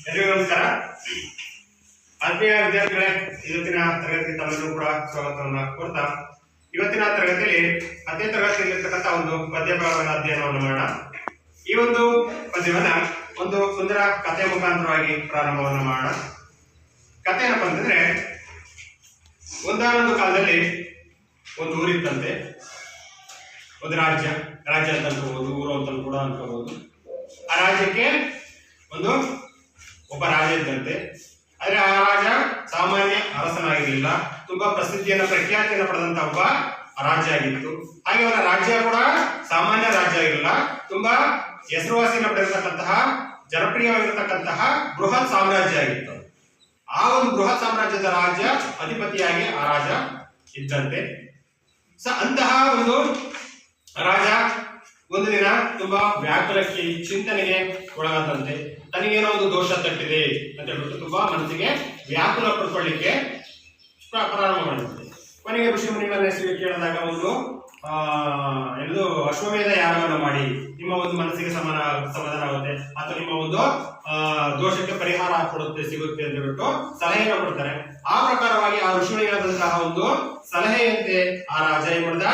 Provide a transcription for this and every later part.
ಎಲ್ಲರಿಗೂ ನಮಸ್ಕಾರ. ಆತ್ಮೀಯ ವಿದ್ಯಾರ್ಥಿಗಳೇ, ಇವತ್ತಿನ ತರಗತಿಗೆ ತಮ್ಮೆಲ್ಲರೂ ಕೂಡ ಸ್ವಾಗತವನ್ನು ಕೋರ್ತಾ ಇವತ್ತಿನ ತರಗತಿಯಲ್ಲಿ 10ನೇ ತರಗತಿಯಲ್ಲಿರ್ತಕ್ಕಂಥ ಒಂದು ಪದ್ಯಭಾಗದ ಅಧ್ಯಯನವನ್ನು ಮಾಡೋಣ. ಈ ಒಂದು ಪದ್ಯವನ್ನ ಒಂದು ಸುಂದರ ಕಥೆ ಮುಖಾಂತರವಾಗಿ ಪ್ರಾರಂಭವನ್ನು ಮಾಡೋಣ. ಕಥೆ ಏನಪ್ಪ ಅಂತಂದ್ರೆ, ಒಂದಾನೊಂದು ಕಾಲದಲ್ಲಿ ಒಂದು ಊರಿತ್ತಂತೆ. ಒಂದು ರಾಜ್ಯ ಅಂತ ಅನ್ಕೋಬಹುದು, ಊರು ಅಂತ ಕೂಡ ಅನ್ಕೋಬಹುದು. ಆ ರಾಜ್ಯಕ್ಕೆ ಒಬ್ಬ ರಾಜ ಇದ್ದಂತೆ. ಆದ್ರೆ ಆ ರಾಜ ಸಾಮಾನ್ಯ ಅರಸನಾಗಿರಲಿಲ್ಲ, ತುಂಬಾ ಪ್ರಖ್ಯಾತಿಯನ್ನು ಪಡೆದಂತ ಒಬ್ಬ ರಾಜ್ಯ ಆಗಿತ್ತು. ಹಾಗೆ ಅವರ ರಾಜ್ಯ ಕೂಡ ಸಾಮಾನ್ಯ ರಾಜ್ಯ ಆಗಿರಲಿಲ್ಲ, ತುಂಬಾ ಹೆಸರುವಾಸಿಯನ್ನು ಪಡೆದಿರತಕ್ಕಂತಹ ಜನಪ್ರಿಯವಾಗಿರತಕ್ಕಂತಹ ಬೃಹತ್ ಸಾಮ್ರಾಜ್ಯ ಆಗಿತ್ತು. ಆ ಒಂದು ಬೃಹತ್ ಸಾಮ್ರಾಜ್ಯದ ರಾಜ್ಯ ಅಧಿಪತಿಯಾಗಿ ಆ ರಾಜ ಇದ್ದಂತೆ. ಅಂತಹ ಒಂದು ರಾಜ ಒಂದು ದಿನ ತುಂಬಾ ವ್ಯಾಕುಲಕ್ಕೆ ಚಿಂತನೆಗೆ ಒಳಗಾದಂತೆ. ತನಗೇನೋ ಒಂದು ದೋಷ ತಟ್ಟಿದೆ ಅಂತ ಹೇಳ್ಬಿಟ್ಟು ತುಂಬಾ ಮನಸ್ಸಿಗೆ ವ್ಯಾಕುಲ ಪಡ್ಕೊಳ್ಳಿಕ್ಕೆ ಪ್ರಾರಂಭ ಮಾಡಿದಂತೆ. ಕೊನೆಗೆ ಋಷಿ ಮುನಿಗಳ ಹೆಸರಿಗೆ ಕೇಳಿದಾಗ ಅಶ್ವಮೇಧ ಯಾಗವನ್ನು ಮಾಡಿ ನಿಮ್ಮ ಒಂದು ಮನಸ್ಸಿಗೆ ಸಮಾಧಾನ ಆಗುತ್ತೆ ಅಥವಾ ನಿಮ್ಮ ಒಂದು ದೋಷಕ್ಕೆ ಪರಿಹಾರ ಸಿಗುತ್ತೆ ಅಂತ ಹೇಳ್ಬಿಟ್ಟು ಸಲಹೆಯನ್ನು ಕೊಡ್ತಾರೆ. ಆ ಪ್ರಕಾರವಾಗಿ ಆ ಋಷಿಮುನಿಗಳಾದಂತಹ ಒಂದು ಸಲಹೆಯಂತೆ ಆ ರಾಜ ಏನ್ ಮಾಡಿದ,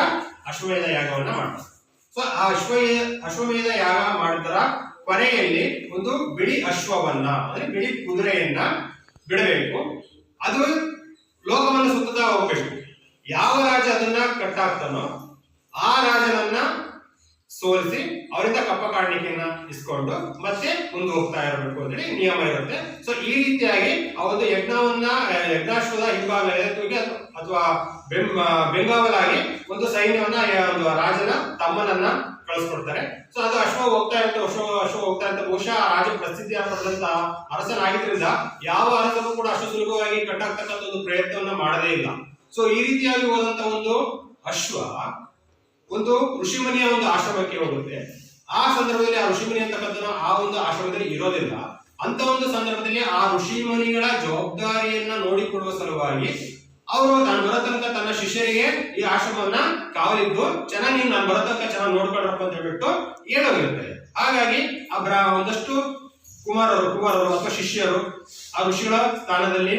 ಅಶ್ವಮೇಧ ಯಾಗವನ್ನ ಮಾಡ್ತಾರೆ. ಸೊ ಆ ಅಶ್ವಮೇಧ ಯಾಗ ಮಾಡಿದರ ಕೊನೆಯಲ್ಲಿ ಒಂದು ಬಿಳಿ ಅಶ್ವವನ್ನ ಅಂದ್ರೆ ಬಿಳಿ ಕುದುರೆಯನ್ನ ಬಿಡಬೇಕು. ಅದು ಲೋಕವನ್ನು ಸುತ್ತುತ್ತಾ ಹೋಗ್ಬೇಕು. ಯಾವ ರಾಜ ಅದನ್ನ ಕಟ್ಟಾಗ್ತಾನೋ ಆ ರಾಜನನ್ನ ಸೋಲಿಸಿ ಅವರಿಂದ ಕಪ್ಪ ಕಾಣಿಕೆಯನ್ನ ಇಸ್ಕೊಂಡು ಮತ್ತೆ ಮುಂದೆ ಹೋಗ್ತಾ ಇರಬೇಕು ಅಂತೇಳಿ ನಿಯಮ ಇರುತ್ತೆ. ಸೊ ಈ ರೀತಿಯಾಗಿ ಆ ಒಂದು ಯಜ್ಞಾಶ್ವದ ಹಿಂಭಾಗದಲ್ಲಿ ಅಥವಾ ಬೆಂಗಾವಲಾಗಿ ಒಂದು ಸೈನ್ಯವನ್ನ ಒಂದು ರಾಜನ ತಮ್ಮನನ್ನ ಕಳಿಸ್ಕೊಡ್ತಾರೆ. ಸೊ ಅದು ಅಶ್ವ ಹೋಗ್ತಾ ಇರುತ್ತೆ. ಬಹುಶಃ ರಾಜ ಪ್ರಸಿದ್ಧಿ ಪಡೆದಂತ ಅರಸನಾಗಿದ್ರಿಂದ ಯಾವ ಅರಸನೂ ಕೂಡ ಅಷ್ಟು ಸುಲಭವಾಗಿ ಕಟ್ಟಾಗ್ತಕ್ಕಂಥ ಒಂದು ಪ್ರಯತ್ನವನ್ನ ಮಾಡದೇ ಇಲ್ಲ. ಸೊ ಈ ರೀತಿಯಾಗಿ ಹೋದಂತ ಒಂದು ಅಶ್ವ ಒಂದು ಋಷಿಮುನಿಯ ಒಂದು ಆಶ್ರಮಕ್ಕೆ ಹೋಗುತ್ತೆ. ಆ ಸಂದರ್ಭದಲ್ಲಿ ಆ ಋಷಿಮುನಿ ಅಂತಕ್ಕಂಥ ಆ ಒಂದು ಆಶ್ರಮದಲ್ಲಿ ಇರೋದಿಲ್ಲ. ಅಂತ ಒಂದು ಸಂದರ್ಭದಲ್ಲಿ ಆ ಋಷಿಮುನಿಗಳ ಜವಾಬ್ದಾರಿಯನ್ನ ನೋಡಿಕೊಳ್ಳುವ ಸಲುವಾಗಿ ಅವರು ನಾನು ಬರೋ ತನಕ ತನ್ನ ಶಿಷ್ಯರಿಗೆ ಈ ಆಶ್ರಮವನ್ನ ಕಾವಲಿದ್ದು ಚೆನ್ನಾಗಿ ನಾನು ಬರೋ ತನಕ ಚೆನ್ನಾಗಿ ನೋಡ್ಕೊಳ್ರಪ್ಪ ಅಂತ ಹೇಳ್ಬಿಟ್ಟು ಹೇಳೋಗಿರ್ತಾರೆ. ಹಾಗಾಗಿ ಒಂದಷ್ಟು ಕುಮಾರರು ಅಥವಾ ಶಿಷ್ಯರು ಆ ಋಷಿಗಳ ಸ್ಥಾನದಲ್ಲಿ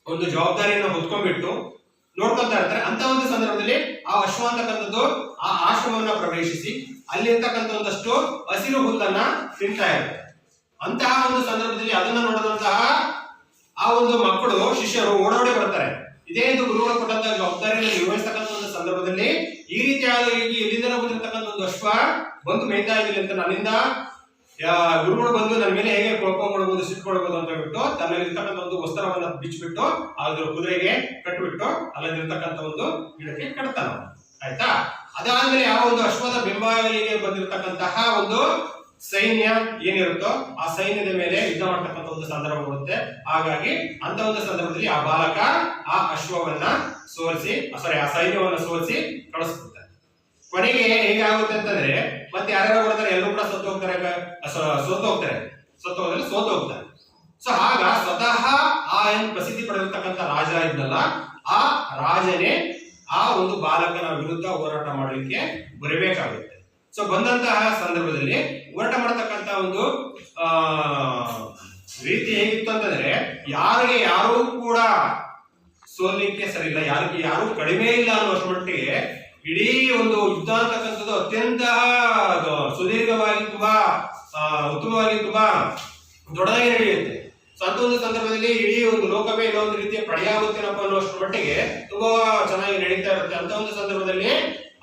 ಒಂದು ಜವಾಬ್ದಾರಿಯನ್ನು ಹೊತ್ಕೊಂಡ್ಬಿಟ್ಟು ನೋಡ್ಕೊತಾ ಇರ್ತಾರೆ. ಅಂತ ಒಂದು ಸಂದರ್ಭದಲ್ಲಿ ಆ ಅಶ್ವ ಅಂತಕ್ಕಂಥದ್ದು ಆ ಆಶ್ರಮವನ್ನ ಪ್ರವೇಶಿಸಿ ಅಲ್ಲಿ ಇರ್ತಕ್ಕಂಥ ಒಂದಷ್ಟು ಹಸಿರು ಹುಲ್ಲನ್ನ ತಿಂತಾ ಇರುತ್ತೆ. ಅಂತಹ ಒಂದು ಸಂದರ್ಭದಲ್ಲಿ ಅದನ್ನ ನೋಡಿದಂತಹ ಆ ಒಂದು ಮಕ್ಕಳು ಶಿಷ್ಯರು ಓಡೋಡಿ ಬರ್ತಾರೆ. ಇದೇ ಇದು ಗುರುಗಳು ಕೊಟ್ಟಂತಹ ಜವಾಬ್ದಾರಿಯನ್ನು ನಿರ್ವಹಿಸ್ತಕ್ಕಂಥ ಒಂದು ಸಂದರ್ಭದಲ್ಲಿ ಈ ರೀತಿಯಾದ ಎಲ್ಲಿಂದ ಬಂದಿರತಕ್ಕಂಥ ಒಂದು ಅಶ್ವ ಬಂದು ಮೇಯ್ತಾ ಇದ್ದಿಲ್ಲ ಅಂತ ನನ್ನಿಂದ ಗುರುಗಳು ಬಂದು ನನ್ನ ಮೇಲೆ ಹೇಗೆ ಕೊಡ್ಕೊಳ್ಬಹುದು, ಸಿಟ್ಕೊಳ್ಬಹುದು ಅಂತ ಹೇಳ್ಬಿಟ್ಟು ತನ್ನಲ್ಲಿರ್ತಕ್ಕಂಥ ಒಂದು ವಸ್ತ್ರವನ್ನ ಬಿಚ್ಚಿಬಿಟ್ಟು ಅದ್ರ ಕುದುರೆಗೆ ಕಟ್ಟಿಬಿಟ್ಟು ಅಲ್ಲಿರ್ತಕ್ಕಂಥ ಒಂದು ಗಿಡಕ್ಕೆ ಕಟ್ತಾನ. ಆಯ್ತಾ? ಅದಾದ್ಮೇಲೆ ಆ ಒಂದು ಅಶ್ವದ ಬೆಂಬಲಿಗೆ ಬಂದಿರತಕ್ಕಂತಹ ಒಂದು ಸೈನ್ಯ ಏನಿರುತ್ತೋ ಆ ಸೈನ್ಯದ ಮೇಲೆ ಯುದ್ಧ ಮಾಡ್ತಕ್ಕಂಥ ಒಂದು ಸಂದರ್ಭ ಬರುತ್ತೆ. ಹಾಗಾಗಿ ಅಂತ ಒಂದು ಸಂದರ್ಭದಲ್ಲಿ ಆ ಬಾಲಕ ಆ ಅಶ್ವವನ್ನ ಆ ಸೈನ್ಯವನ್ನ ಸೋಲಿಸಿ ಕಳಿಸ್ಬಿಡ್ತಾರೆ. ಕೊನೆಗೆ ಹೇಗಾಗುತ್ತೆ ಅಂತಂದ್ರೆ ಮತ್ತೆ ಯಾರ್ಯಾರು ಬರ್ತಾರೆ, ಎಲ್ಲರೂ ಕೂಡ ಸೋತು ಹೋಗ್ತಾರೆ. ಸೊ ಆಗ ಸ್ವತಃ ಆ ಪ್ರಸಿದ್ಧಿ ಪಡೆದಿರ್ತಕ್ಕಂಥ ರಾಜ ಇದ್ನಲ್ಲ, ಆ ರಾಜನೇ ಆ ಒಂದು ಬಾಲಕನ ವಿರುದ್ಧ ಹೋರಾಟ ಮಾಡಲಿಕ್ಕೆ ಬರಬೇಕಾಗುತ್ತೆ. ಸೊ ಬಂದಂತಹ ಸಂದರ್ಭದಲ್ಲಿ ಹೋರಾಟ ಮಾಡತಕ್ಕಂತ ಒಂದು ರೀತಿ ಹೇಗಿತ್ತು ಅಂತಂದ್ರೆ, ಯಾರು ಕೂಡ ಸೋಲಿಕ್ಕೆ ಸರಿ ಇಲ್ಲ, ಯಾರು ಕಡಿಮೆ ಇಲ್ಲ ಅನ್ನುವಷ್ಟು ಮಟ್ಟಿಗೆ ಇಡೀ ಒಂದು ಯುದ್ಧ ಅಂತಕ್ಕಂಥದ್ದು ಅತ್ಯಂತ ಸುದೀರ್ಘವಾಗಿ ತುಂಬಾ ಉತ್ತಮವಾಗಿ ತುಂಬಾ ದೊಡ್ಡದಾಗಿ ನಡೆಯುತ್ತೆ. ಸೊ ಅಂತ ಒಂದು ಸಂದರ್ಭದಲ್ಲಿ ಇಡೀ ಒಂದು ಲೋಕವೇ ಇಲ್ಲ ಒಂದು ರೀತಿಯ ಪಡೆಯಾಗುತ್ತೇನಪ್ಪ ಅನ್ನುವಷ್ಟು ಮಟ್ಟಿಗೆ ತುಂಬಾ ಚೆನ್ನಾಗಿ ನಡೀತಾ ಇರುತ್ತೆ. ಅಂತ ಒಂದು ಸಂದರ್ಭದಲ್ಲಿ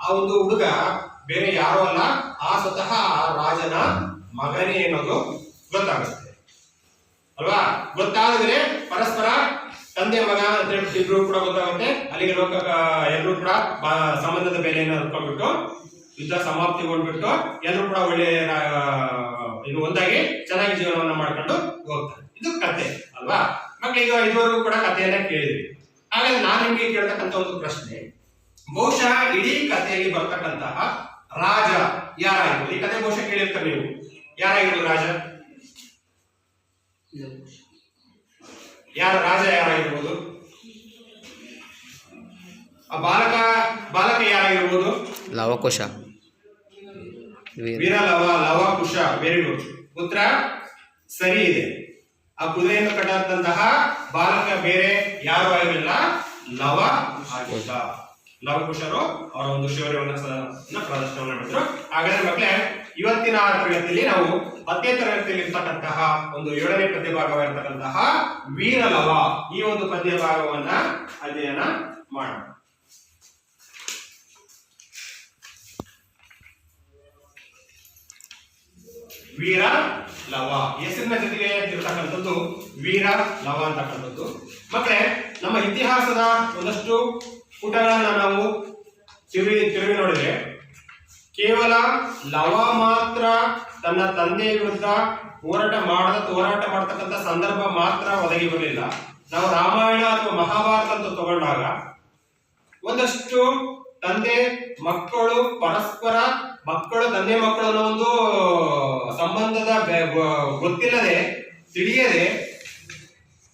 ಆ ಒಂದು ಹುಡುಗ ಬೇರೆ ಯಾರು ಅಲ್ಲ, ಆ ಸ್ವತಃ ಆ ರಾಜನ ಮಗನೇ ಅನ್ನೋದು ಗೊತ್ತಾಗುತ್ತೆ ಅಲ್ವಾ. ಗೊತ್ತಾದ್ರೆ ಪರಸ್ಪರ ತಂದೆ ಮಗ ಅಂತ ಹೇಳ್ಬಿಟ್ಟು ಇಬ್ರು ಕೂಡ ಗೊತ್ತಾಗುತ್ತೆ. ಅಲ್ಲಿಗೆ ಲೋಕ ಎಲ್ಲರೂ ಕೂಡ ಸಂಬಂಧದ ಬೆಲೆಯನ್ನು ಅರ್ಕೊಂಡ್ಬಿಟ್ಟು ಯುದ್ಧ ಸಮಾಪ್ತಿಗೊಂಡ್ಬಿಟ್ಟು ಎಲ್ಲರೂ ಕೂಡ ಒಳ್ಳೆ ಒಂದಾಗಿ ಚೆನ್ನಾಗಿ ಜೀವನವನ್ನ ಮಾಡ್ಕೊಂಡು ಹೋಗ್ತಾರೆ. ಇದು ಕತೆ ಅಲ್ವಾ ಮಕ್ಕಳಿಗೆ. ಇದುವರೆಗೂ ಕೂಡ ಕಥೆಯನ್ನ ಕೇಳಿದ್ವಿ. ಹಾಗಾದ್ರೆ ನಾನು ನಿಮ್ಗೆ ಕೇಳ್ತಕ್ಕಂಥ ಒಂದು ಪ್ರಶ್ನೆ, ಬಹುಶಃ ಇಡೀ ಕಥೆಯಲ್ಲಿ ಬರ್ತಕ್ಕಂತಹ ರಾಜ ಯಾರಾಗಿರ್ಬೋದು? ಈ ಕಥೆ ಬಹುಶಃ ಕೇಳಿರ್ತಾರೆ ನೀವು. ಯಾರಾಗಿರ್ಬೋದು ರಾಜ? ರಾಜ ಯಾರಾಗಿರ್ಬೋದು? ಆ ಬಾಲಕ ಯಾರಾಗಿರ್ಬೋದು? ಲವಕುಶ. ವೀರಲವ, ಲವಕುಶ. Very good. ಉತ್ತರ ಸರಿ ಇದೆ. ಆ ಕುದುರೆಯನ್ನು ಕಟ್ಟಂತಹ ಬಾಲಕ ಬೇರೆ ಯಾರು ಆಗಿರಲಿಲ್ಲ, ಲವ ಆಗಿದ್ದ. ಲವಕುಶರು ಅವರ ಒಂದು ಶೌರ್ಯವನ್ನು ಪ್ರದರ್ಶನ ಮಾಡಿದ್ರು. ಹಾಗಾದ್ರೆ ಮಕ್ಕಳೇ, ಇವತ್ತಿನ ತರಗತಿಯಲ್ಲಿ ನಾವು 10ನೇ ತರಗತಿಯಲ್ಲಿ ಇರ್ತಕ್ಕಂತಹ ಒಂದು 7ನೇ ಪದ್ಯ ಭಾಗವಾಗಿರ್ತಕ್ಕಂತಹ ವೀರಲವ ಈ ಒಂದು ಪದ್ಯ ಭಾಗವನ್ನ ಅಧ್ಯಯನ ಮಾಡೋಣ. ವೀರ ಲವ ಹೆಸರಿನ ಜೊತೆಗೆ ಇರತಕ್ಕಂಥದ್ದು ವೀರ ಲವ ಅಂತಕ್ಕಂಥದ್ದು. ಮಕ್ಕಳೇ, ನಮ್ಮ ಇತಿಹಾಸದ ಒಂದಷ್ಟು ಪುಟಗಳನ್ನ ನಾವು ತಿರುವಿ ನೋಡಿದ್ರೆ ಕೇವಲ ಲವ ಮಾತ್ರ ತನ್ನ ತಂದೆಯ ವಿರುದ್ಧ ಹೋರಾಟ ಮಾಡತಕ್ಕಂಥ ಸಂದರ್ಭ ಮಾತ್ರ ಒದಗಿ ಬರಲಿಲ್ಲ. ನಾವು ರಾಮಾಯಣ ಅಥವಾ ಮಹಾಭಾರತ ಅಂತ ತಗೊಂಡಾಗ ಒಂದಷ್ಟು ತಂದೆ ಮಕ್ಕಳು ಪರಸ್ಪರ ತಂದೆ ಮಕ್ಕಳು ಅನ್ನೋ ಒಂದು ಸಂಬಂಧದ ಗೊತ್ತಿಲ್ಲದೆ ತಿಳಿಯದೆ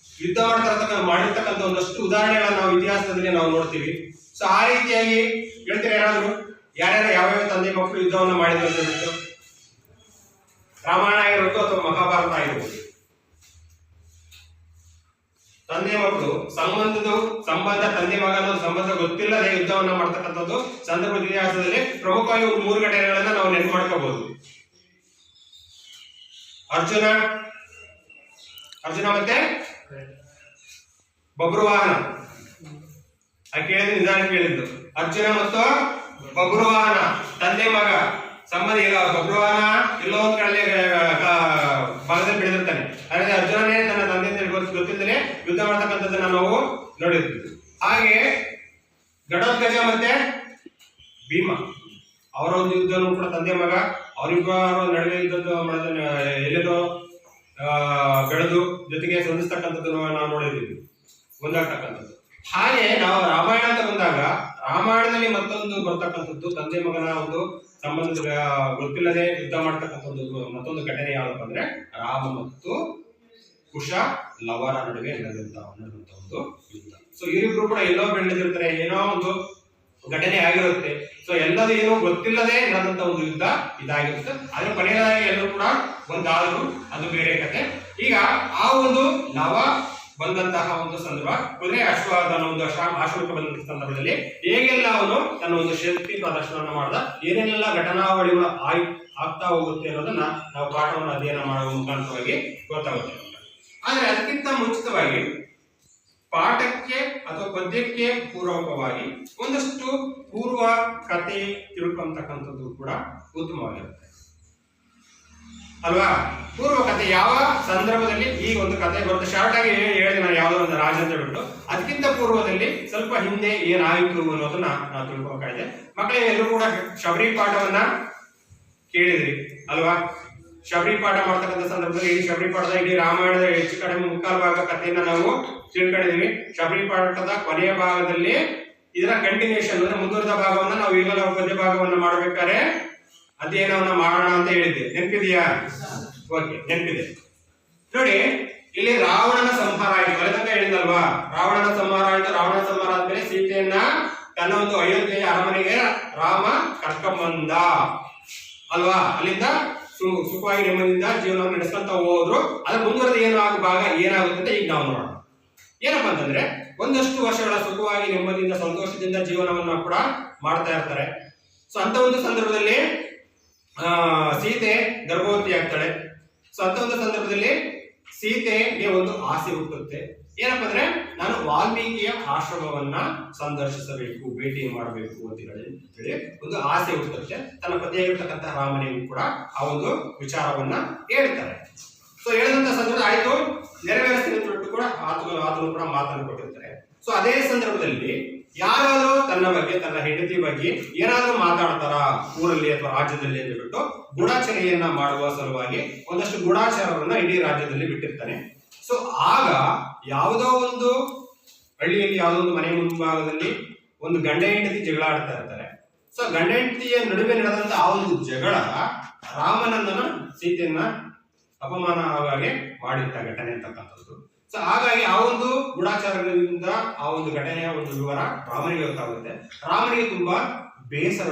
ಯುದ್ಧ ಮಾಡಿರ್ತಕ್ಕಂಥ ಒಂದಷ್ಟು ಉದಾಹರಣೆಗಳನ್ನ ನಾವು ಇತಿಹಾಸದಲ್ಲಿ ನಾವು ನೋಡ್ತೀವಿ. ಸೊ ಆ ರೀತಿಯಾಗಿ ಹೇಳ್ತೀರಾ ಯಾರಾದ್ರು ಯಾರ್ಯಾರು ಯಾವ್ಯಾವ ತಂದೆ ಮಕ್ಕಳು ಯುದ್ಧವನ್ನು ಮಾಡಿದ್ರು ಅಂತ ಹೇಳ್ಬಿಟ್ಟು? ರಾಮಾಯಣ ಆಗಿರ್ಬೋದು ಅಥವಾ ಮಹಾಭಾರತ ಆಗಿರ್ಬೋದು, ತಂದೆ ಮಕ್ಕಳು ಸಂಬಂಧ ತಂದೆ ಮಗನ ಸಂಬಂಧ ಗೊತ್ತಿಲ್ಲದೆ ಯುದ್ಧವನ್ನ ಮಾಡ್ತಕ್ಕಂಥದ್ದು ಸಂದರ್ಭ ಇತಿಹಾಸದಲ್ಲಿ ಪ್ರಮುಖವಾಗಿ 3 ಘಟನೆಗಳನ್ನ ನಾವು ನೆನಪು ಮಾಡ್ಕೋಬಹುದು. ಅರ್ಜುನ ಮತ್ತೆ ಬಬ್ರುವಾಹನ. ಕೇಳಿದ್ದು ನಿಧಾನ ಕೇಳಿದ್ದು. ಅರ್ಜುನ ಮತ್ತು ಬಬ್ರುವಾಹನ ತಂದೆ ಮಗ ಸಂಬಂಧ. ಈಗ ಬಬ್ರುವಾಹನ ಎಲ್ಲೋ ಒಂದ್ ಕಡೆ ಭಾಗದಲ್ಲಿ ಬೆಳೆದಿರ್ತಾನೆ. ಹಾಗಾದ್ರೆ ಅರ್ಜುನನೇ ತನ್ನ ತಂದೆ ಗೊತ್ತಿಲ್ಲದೆ ಯುದ್ಧ ಮಾಡ್ತಕ್ಕಂಥದ್ದನ್ನ ನಾವು ನೋಡಿದ್ವಿ. ಹಾಗೆ ಘಟೋತ್ಕಚ ಮತ್ತೆ ಭೀಮ ಅವರ ಒಂದು ಯುದ್ಧನೂ ಕೂಡ ತಂದೆ ಮಗ ಅವರಿಬ್ಬರ ನಡುವೆ ಇದ್ದದ್ದು ಎಲ್ಲೆಲ್ಲೋ ಬೆಳೆದು ಜೊತೆಗೆ ಸಂಧಿಸ್ತಕ್ಕಂಥದ್ದನ್ನು ನಾವು ನೋಡಿದ್ದೀವಿ, ಒಂದಾಗ್ತಕ್ಕಂಥದ್ದು. ಹಾಗೆ ನಾವು ರಾಮಾಯಣ ಅಂತ ಬಂದಾಗ ರಾಮಾಯಣದಲ್ಲಿ ಮತ್ತೊಂದು ಬರ್ತಕ್ಕಂಥದ್ದು ತಂದೆ ಮಗನ ಒಂದು ಸಂಬಂಧ ಗೊತ್ತಿಲ್ಲದೆ ಯುದ್ಧ ಮಾಡ್ತಕ್ಕಂಥ ಮತ್ತೊಂದು ಘಟನೆ ಯಾವ್ದಪ್ಪ ಅಂದ್ರೆ ರಾಮ ಮತ್ತು ಕುಶ ಲವರ ನಡುವೆ ನಡೆದಂತ ಒಂದು ಯುದ್ಧ. ಸೊ ಇವರಿಬ್ರು ಕೂಡ ಎಲ್ಲೋ ಬೆಳೆದಿರ್ತಾರೆ, ಏನೋ ಒಂದು ಘಟನೆ ಆಗಿರುತ್ತೆ. ಸೊ ಎಲ್ಲದೂ ಏನೋ ಗೊತ್ತಿಲ್ಲದೆ ನಡೆದಂತ ಒಂದು ಯುದ್ಧ ಇದಾಗಿರುತ್ತೆ. ಅದ್ರ ಕೊನೆಯದಾಗಿ ಎಲ್ಲರೂ ಕೂಡ ಒಂದಾದ್ರು, ಅದು ಬೇರೆ ಕತೆ. ಈಗ ಆ ಒಂದು ಲವ ಬಂದಂತಹ ಒಂದು ಸಂದರ್ಭ, ಕುದುರೆ ಅಶ್ವನ ಒಂದು ಆಶ್ರಮಕ್ಕೆ ಬಂದಂತಹ ಸಂದರ್ಭದಲ್ಲಿ ಹೇಗೆಲ್ಲ ಅವನು ತನ್ನ ಒಂದು ಶಕ್ತಿ ಪ್ರದರ್ಶನವನ್ನು ಮಾಡಿದ, ಏನೇನೆಲ್ಲ ಘಟನಾವಳಿಗಳು ಆಗ್ತಾ ಹೋಗುತ್ತೆ ಅನ್ನೋದನ್ನ ನಾವು ಪಾಠವನ್ನು ಅಧ್ಯಯನ ಮಾಡುವ ಮುಖಾಂತರವಾಗಿ ಗೊತ್ತಾಗುತ್ತೆ. ಆದ್ರೆ ಅದಕ್ಕಿಂತ ಮುಂಚಿತವಾಗಿ ಪಾಠಕ್ಕೆ ಅಥವಾ ಪದ್ಯಕ್ಕೆ ಪೂರ್ವಕವಾಗಿ ಒಂದಷ್ಟು ಪೂರ್ವ ಕಥೆ ತಿಳ್ಕೊಂತಕ್ಕಂಥದ್ದು ಕೂಡ ಉತ್ತಮವಾಗಿರುತ್ತೆ ಅಲ್ವಾ? ಪೂರ್ವ ಕಥೆ ಯಾವ ಸಂದರ್ಭದಲ್ಲಿ ಈ ಒಂದು ಕಥೆ ಬರುತ್ತೆ, ಶಾರ್ಟ್ ಆಗಿ ಹೇಳಿದೆ ನಾನು ಯಾವುದೋ ಒಂದು ರಾಜ ಅಂತ ಹೇಳ್ಬಿಟ್ಟು. ಅದಕ್ಕಿಂತ ಪೂರ್ವದಲ್ಲಿ ಸ್ವಲ್ಪ ಹಿಂದೆ ಏನಾಯಿತು ಅನ್ನೋದನ್ನ ನಾವು ತಿಳ್ಕೊಬೇಕಾಗಿದೆ. ಮಕ್ಕಳೇ, ಎಲ್ಲರೂ ಕೂಡ ಶಬರಿ ಪಾಠವನ್ನ ಕೇಳಿದ್ರಿ ಅಲ್ವಾ? ಶಬರಿ ಪಾಠ ಮಾಡ್ತಕ್ಕಂಥ ಸಂದರ್ಭದಲ್ಲಿ ಈ ಶಬರಿ ಪಾಠದ ಇಡೀ ರಾಮಾಯಣದ ಹೆಚ್ಚು ಕಡಿಮೆ ಮುಕ್ಕಾಲು ಭಾಗ ಕಥೆಯನ್ನ ನಾವು ತಿಳ್ಕೊಂಡಿದೀವಿ. ಶಬರಿ ಪಾಠದ ಕೊನೆಯ ಭಾಗದಲ್ಲಿ ಇದರ ಕಂಟಿನ್ಯೂಷನ್ ಅಂದ್ರೆ ಮುಂದುವರೆದ ಭಾಗವನ್ನ ನಾವು ಈಗಲೂ ಪದ್ಯ ಭಾಗವನ್ನ ಮಾಡ್ಬೇಕಾದ್ರೆ ಅಧ್ಯಯನವನ್ನ ಮಾಡೋಣ ಅಂತ ಹೇಳಿದ್ದೆ. ನೆನಪಿದೆಯಾ? ಓಕೆ, ನೆನಪಿದೆ. ನೋಡಿ, ಇಲ್ಲಿ ರಾವಣನ ಸಂಹಾರ ಆಯ್ತು. ಕಳೆದಂತ ಹೇಳಿದಲ್ವಾ, ರಾವಣನ ಸಂಹಾರ ಆಯ್ತು. ರಾವಣನ ಸಂಹಾರ ಆದ್ಮೇಲೆ ಸೀತೆಯನ್ನ ತನ್ನ ಒಂದು ಅಯೋಧ್ಯೆಯ ಅರಮನೆಗೆ ರಾಮ ಕರ್ಕೊಂಬಂದ ಅಲ್ವಾ? ಅಲ್ಲಿಂದ ಸುಖವಾಗಿ ನೆಮ್ಮದಿಯಿಂದ ಜೀವನವನ್ನು ನಡೆಸ್ಕೊಂತ ಹೋದ್ರು. ಅದ್ರ ಮುಂದುವರೆದ ಏನಾಗುತ್ತೆ ಅಂತ ಈಗ ನಾವು ನೋಡೋಣ. ಏನಪ್ಪಾ ಅಂತಂದ್ರೆ, ಒಂದಷ್ಟು ವರ್ಷಗಳ ಸುಖವಾಗಿ ನೆಮ್ಮದಿಯಿಂದ ಸಂತೋಷದಿಂದ ಜೀವನವನ್ನ ಕೂಡ ಮಾಡ್ತಾ ಇರ್ತಾರೆ. ಸೊ ಅಂತ ಒಂದು ಸಂದರ್ಭದಲ್ಲಿ ಸೀತೆ ಗರ್ಭವತಿ ಆಗ್ತಾಳೆ. ಸೊ ಅಂತ ಒಂದು ಸಂದರ್ಭದಲ್ಲಿ ಸೀತೆಗೆ ಒಂದು ಆಸೆ ಹುಟ್ಟುತ್ತೆ. ಏನಪ್ಪಾ ಅಂದ್ರೆ, ನಾನು ವಾಲ್ಮೀಕಿಯ ಆಶ್ರಮವನ್ನ ಸಂದರ್ಶಿಸಬೇಕು, ಭೇಟಿ ಮಾಡಬೇಕು ಅಂತ ಹೇಳಿ ಒಂದು ಆಸೆ ಹುಟ್ಟುತ್ತೆ. ತನ್ನ ಪತಿಯಾಗಿರ್ತಕ್ಕಂತಹ ರಾಮನಿಗೂ ಕೂಡ ಆ ಒಂದು ವಿಚಾರವನ್ನ ಹೇಳ್ತಾರೆ. ಸೊ ಹೇಳಿದಂತ ಸಂದರ್ಭ ಆಯ್ತು, ನೆರವೇರಿಸ್ತೀನಿ ಅಂತ ಕೂಡ ಆತನು ಕೂಡ ಮಾತನ್ನು ಕೊಟ್ಟಿರ್ತಾರೆ. ಸೊ ಅದೇ ಸಂದರ್ಭದಲ್ಲಿ ಯಾರಾದ್ರೂ ತನ್ನ ಬಗ್ಗೆ, ತನ್ನ ಹೆಂಡತಿ ಬಗ್ಗೆ ಏನಾದ್ರೂ ಮಾತಾಡ್ತಾರ ಊರಲ್ಲಿ ಅಥವಾ ರಾಜ್ಯದಲ್ಲಿ ಅಂತ ಹೇಳ್ಬಿಟ್ಟು ಗೂಢಾಚರಣೆಯನ್ನ ಮಾಡುವ ಸಲುವಾಗಿ ಒಂದಷ್ಟು ಗೂಢಾಚಾರವನ್ನ ಇಡೀ ರಾಜ್ಯದಲ್ಲಿ ಬಿಟ್ಟಿರ್ತಾನೆ. ಸೊ ಆಗ ಯಾವುದೋ ಒಂದು ಹಳ್ಳಿಯಲ್ಲಿ ಯಾವುದೋ ಒಂದು ಮನೆ ಮುಂಭಾಗದಲ್ಲಿ ಒಂದು ಗಂಡ ಹೆಂಡತಿ ಜಗಳ ಆಡ್ತಾ ಇರ್ತಾರೆ. ಸೊ ಗಂಡ ಹೆಂಡತಿಯ ನಡುವೆ ನಡೆದಂತ ಆ ಒಂದು ಜಗಳ ರಾಮನನ್ನ ಸೀತೆಯನ್ನ ಅಪಮಾನ ಆಗಾಗೆ ಮಾಡಿರ್ತ ಘಟನೆ ಅಂತಕ್ಕಂಥದ್ದು. ಸೊ ಹಾಗಾಗಿ ಆ ಒಂದು ಗೂಢಾಚಾರದಿಂದ ಆ ಒಂದು ಘಟನೆಯ ಒಂದು ವಿವರ ರಾಮನಿಗೆ ಗೊತ್ತಾಗುತ್ತೆ. ರಾಮನಿಗೆ ತುಂಬಾ ಬೇಸರ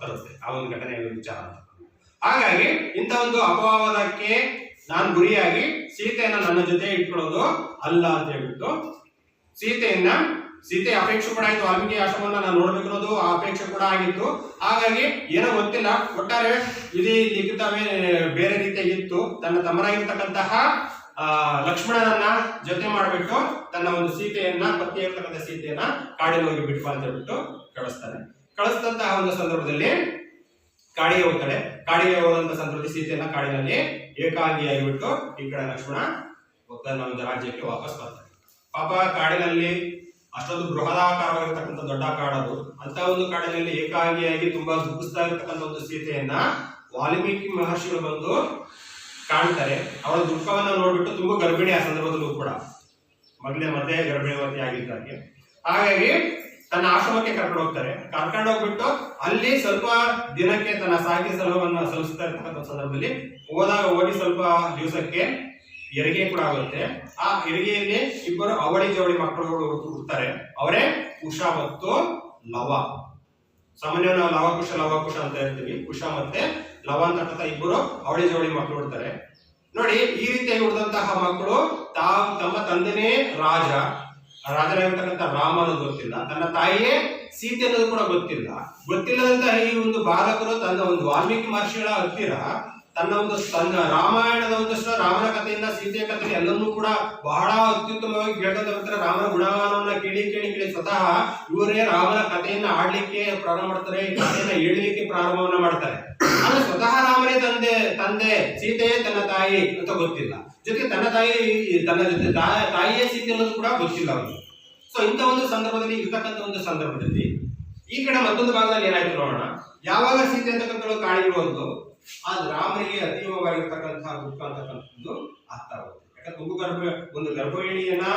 ತರುತ್ತೆ ಆ ಒಂದು ಘಟನೆಯ ವಿಚಾರ. ಹಾಗಾಗಿ ಇಂಥ ಒಂದು ಅಪವಾದಕ್ಕೆ ನಾನು ಗುರಿಯಾಗಿ ಸೀತೆಯನ್ನ ನನ್ನ ಜೊತೆ ಇಟ್ಕೊಳ್ಳೋದು ಅಲ್ಲ ಅಂತ ಹೇಳ್ಬಿಟ್ಟು ಸೀತೆ ಅಪೇಕ್ಷೆ ಕೂಡ ಆಯ್ತು. ವಾಲ್ಮೀಕಿ ಆಶ್ರಮವನ್ನ ನಾನು ನೋಡ್ಬೇಕು ಅನ್ನೋದು ಆ ಅಪೇಕ್ಷೆ ಕೂಡ ಆಗಿತ್ತು. ಹಾಗಾಗಿ ಏನೋ ಗೊತ್ತಿಲ್ಲ, ಒಟ್ಟಾರೆ ಇಡೀ ಲಿಖಿತವೇ ಬೇರೆ ರೀತಿಯಾಗಿತ್ತು. ತನ್ನ ತಮ್ಮನಾಗಿರ್ತಕ್ಕಂತಹ ಲಕ್ಷ್ಮಣನನ್ನ ಜೊತೆ ಮಾಡ್ಬಿಟ್ಟು ತನ್ನ ಒಂದು ಸೀತೆಯನ್ನ ಪತ್ನಿಯಾಗಿರ್ತಕ್ಕಂಥ ಸೀತೆಯನ್ನ ಕಾಡಿಗೆ ಹೋಗಿ ಬಿಟ್ಟು ಅಂತ ಹೇಳ್ಬಿಟ್ಟು ಕಳಿಸಿದಂತಹ ಒಂದು ಸಂದರ್ಭದಲ್ಲಿ ಕಾಡಿಗೆ ಹೋಗ್ತಾಳೆ. ಕಾಡಿಗೆ ಹೋದಂತ ಸಂದರ್ಭದಲ್ಲಿ ಸೀತೆಯನ್ನ ಕಾಡಿನಲ್ಲಿ ಏಕಾಂಗಿಯಾಗಿ ಬಿಟ್ಟು ಈ ಕಡೆ ಲಕ್ಷ್ಮಣ ತನ್ನ ಒಂದು ರಾಜ್ಯಕ್ಕೆ ವಾಪಸ್ ಬರ್ತಾನೆ. ಪಾಪ ಕಾಡಿನಲ್ಲಿ ಅಷ್ಟೊಂದು ಬೃಹದಾಕಾರವಾಗಿರ್ತಕ್ಕಂಥ ದೊಡ್ಡ ಕಾಡದು. ಅಂತ ಒಂದು ಕಾಡಿನಲ್ಲಿ ಏಕಾಂಗಿಯಾಗಿ ತುಂಬಾ ದುಃಖಿಸ್ತಾ ಇರ್ತಕ್ಕಂಥ ಒಂದು ಸೀತೆಯನ್ನ ವಾಲ್ಮೀಕಿ ಮಹರ್ಷಿಗಳು ಬಂದು ಕಾಣ್ತಾರೆ. ಅವರ ದುಃಖವನ್ನ ನೋಡ್ಬಿಟ್ಟು ತುಂಬಾ ಗರ್ಭಿಣಿ ಆ ಸಂದರ್ಭದಲ್ಲೂ ಕೂಡ ಮಧ್ಯೆ ಗರ್ಭಿಣಿವತಿ ಆಗಿದ್ದಾಗೆ. ಹಾಗಾಗಿ ತನ್ನ ಆಶ್ರಮಕ್ಕೆ ಕರ್ಕೊಂಡು ಹೋಗ್ತಾರೆ. ಕರ್ಕೊಂಡು ಹೋಗ್ಬಿಟ್ಟು ಅಲ್ಲಿ ಸ್ವಲ್ಪ ದಿನಕ್ಕೆ ತನ್ನ ಸಾಹಿತ್ಯ ಸಲಹೆಯನ್ನ ಸಲ್ಲಿಸ್ತಾ ಇರ್ತಕ್ಕಂಥ ಸಂದರ್ಭದಲ್ಲಿ ಹೋಗಿ ಸ್ವಲ್ಪ ದಿವಸಕ್ಕೆ ಹೆರಿಗೆ ಕೂಡ ಆಗುತ್ತೆ. ಆ ಹೆರಿಗೆಯಲ್ಲಿ ಇಬ್ಬರು ಅವಳಿ ಜವಳಿ ಮಕ್ಕಳುಗಳು ಹುಟ್ಟುತ್ತಾರೆ. ಅವರೇ ಕುಶ ಮತ್ತು ಲವ. ಸಾಮಾನ್ಯವಾಗಿ ನಾವು ಲವಕುಶ ಅಂತ ಹೇಳ್ತೀವಿ. ಕುಶ ಮತ್ತೆ ಲವ ಅಂತಕ್ಕಂಥ ಇಬ್ಬರು ಅವಳಿ ಜವಳಿ ಮಕ್ಕಳು ಹುಡ್ತಾರೆ. ನೋಡಿ, ಈ ರೀತಿಯಾಗಿ ಹುಟ್ಟಿದಂತಹ ಮಕ್ಕಳು ತಮ್ಮ ತಂದೆನೇ ರಾಜನಾಗಿರ್ತಕ್ಕಂಥ ರಾಮ ಅನ್ನೋದು ಗೊತ್ತಿಲ್ಲ, ತನ್ನ ತಾಯಿಯೇ ಸೀತೆ ಅನ್ನೋದು ಕೂಡ ಗೊತ್ತಿಲ್ಲದಂತಹ ಈ ಒಂದು ಬಾಲಕರು ತನ್ನ ಒಂದು ವಾಲ್ಮೀಕಿ ಮಹರ್ಷಿಗಳ ಹತ್ತಿರ ತನ್ನ ರಾಮಾಯಣದ ಒಂದಷ್ಟು ರಾಮನ ಕಥೆಯಿಂದ ಸೀತೆಯ ಕಥೆ ಎಲ್ಲವನ್ನೂ ಕೂಡ ಬಹಳ ಅತ್ಯುತ್ತಮವಾಗಿ ಕೇಳ್ಕೊಂತ ಬರ್ತಾರೆ. ರಾಮನ ಗುಣಗಾನವನ್ನ ಕೇಳಿ ಸ್ವತಃ ಇವರೇ ರಾಮನ ಕಥೆಯನ್ನ ಆಡ್ಲಿಕ್ಕೆ ಪ್ರಾರಂಭ ಮಾಡ್ತಾರೆ, ಕಥೆಯನ್ನ ಹೇಳಲಿಕ್ಕೆ ಪ್ರಾರಂಭವನ್ನ ಮಾಡ್ತಾರೆ. ಆದ್ರೆ ಸ್ವತಃ ರಾಮನೇ ತಂದೆ ಸೀತೆಯೇ ತನ್ನ ತಾಯಿ ಅಂತ ಗೊತ್ತಿಲ್ಲ. ಜೊತೆಗೆ ತನ್ನ ತಾಯಿಯೇ ಸೀತೆ ಅನ್ನೋದು ಕೂಡ ಗೊತ್ತಿಲ್ಲ ಅವರಿಗೆ. ಸೊ ಇಂಥ ಒಂದು ಸಂದರ್ಭದಲ್ಲಿ ಇರ್ತಕ್ಕಂಥ ಒಂದು ಸಂದರ್ಭದಲ್ಲಿ ಈ ಕಡೆ ಮತ್ತೊಂದು ಭಾಗದಲ್ಲಿ ಏನಾಯ್ತು ನೋಡೋಣ. ಯಾವಾಗ ಸೀತೆ ಅಂತಕ್ಕಂಥ ಕಾಡಿರುವುದು ಆ ರಾಮನಿಗೆ ಅತೀವವಾಗಿರ್ತಕ್ಕಂತಹ ದುಃಖ ಅಂತಕ್ಕಂಥದ್ದು ಆಗ್ತಾ ಹೋಗುತ್ತೆ. ಯಾಕಂದ್ರೆ ಒಂದು ಗರ್ಭಿಣಿಯನ್ನ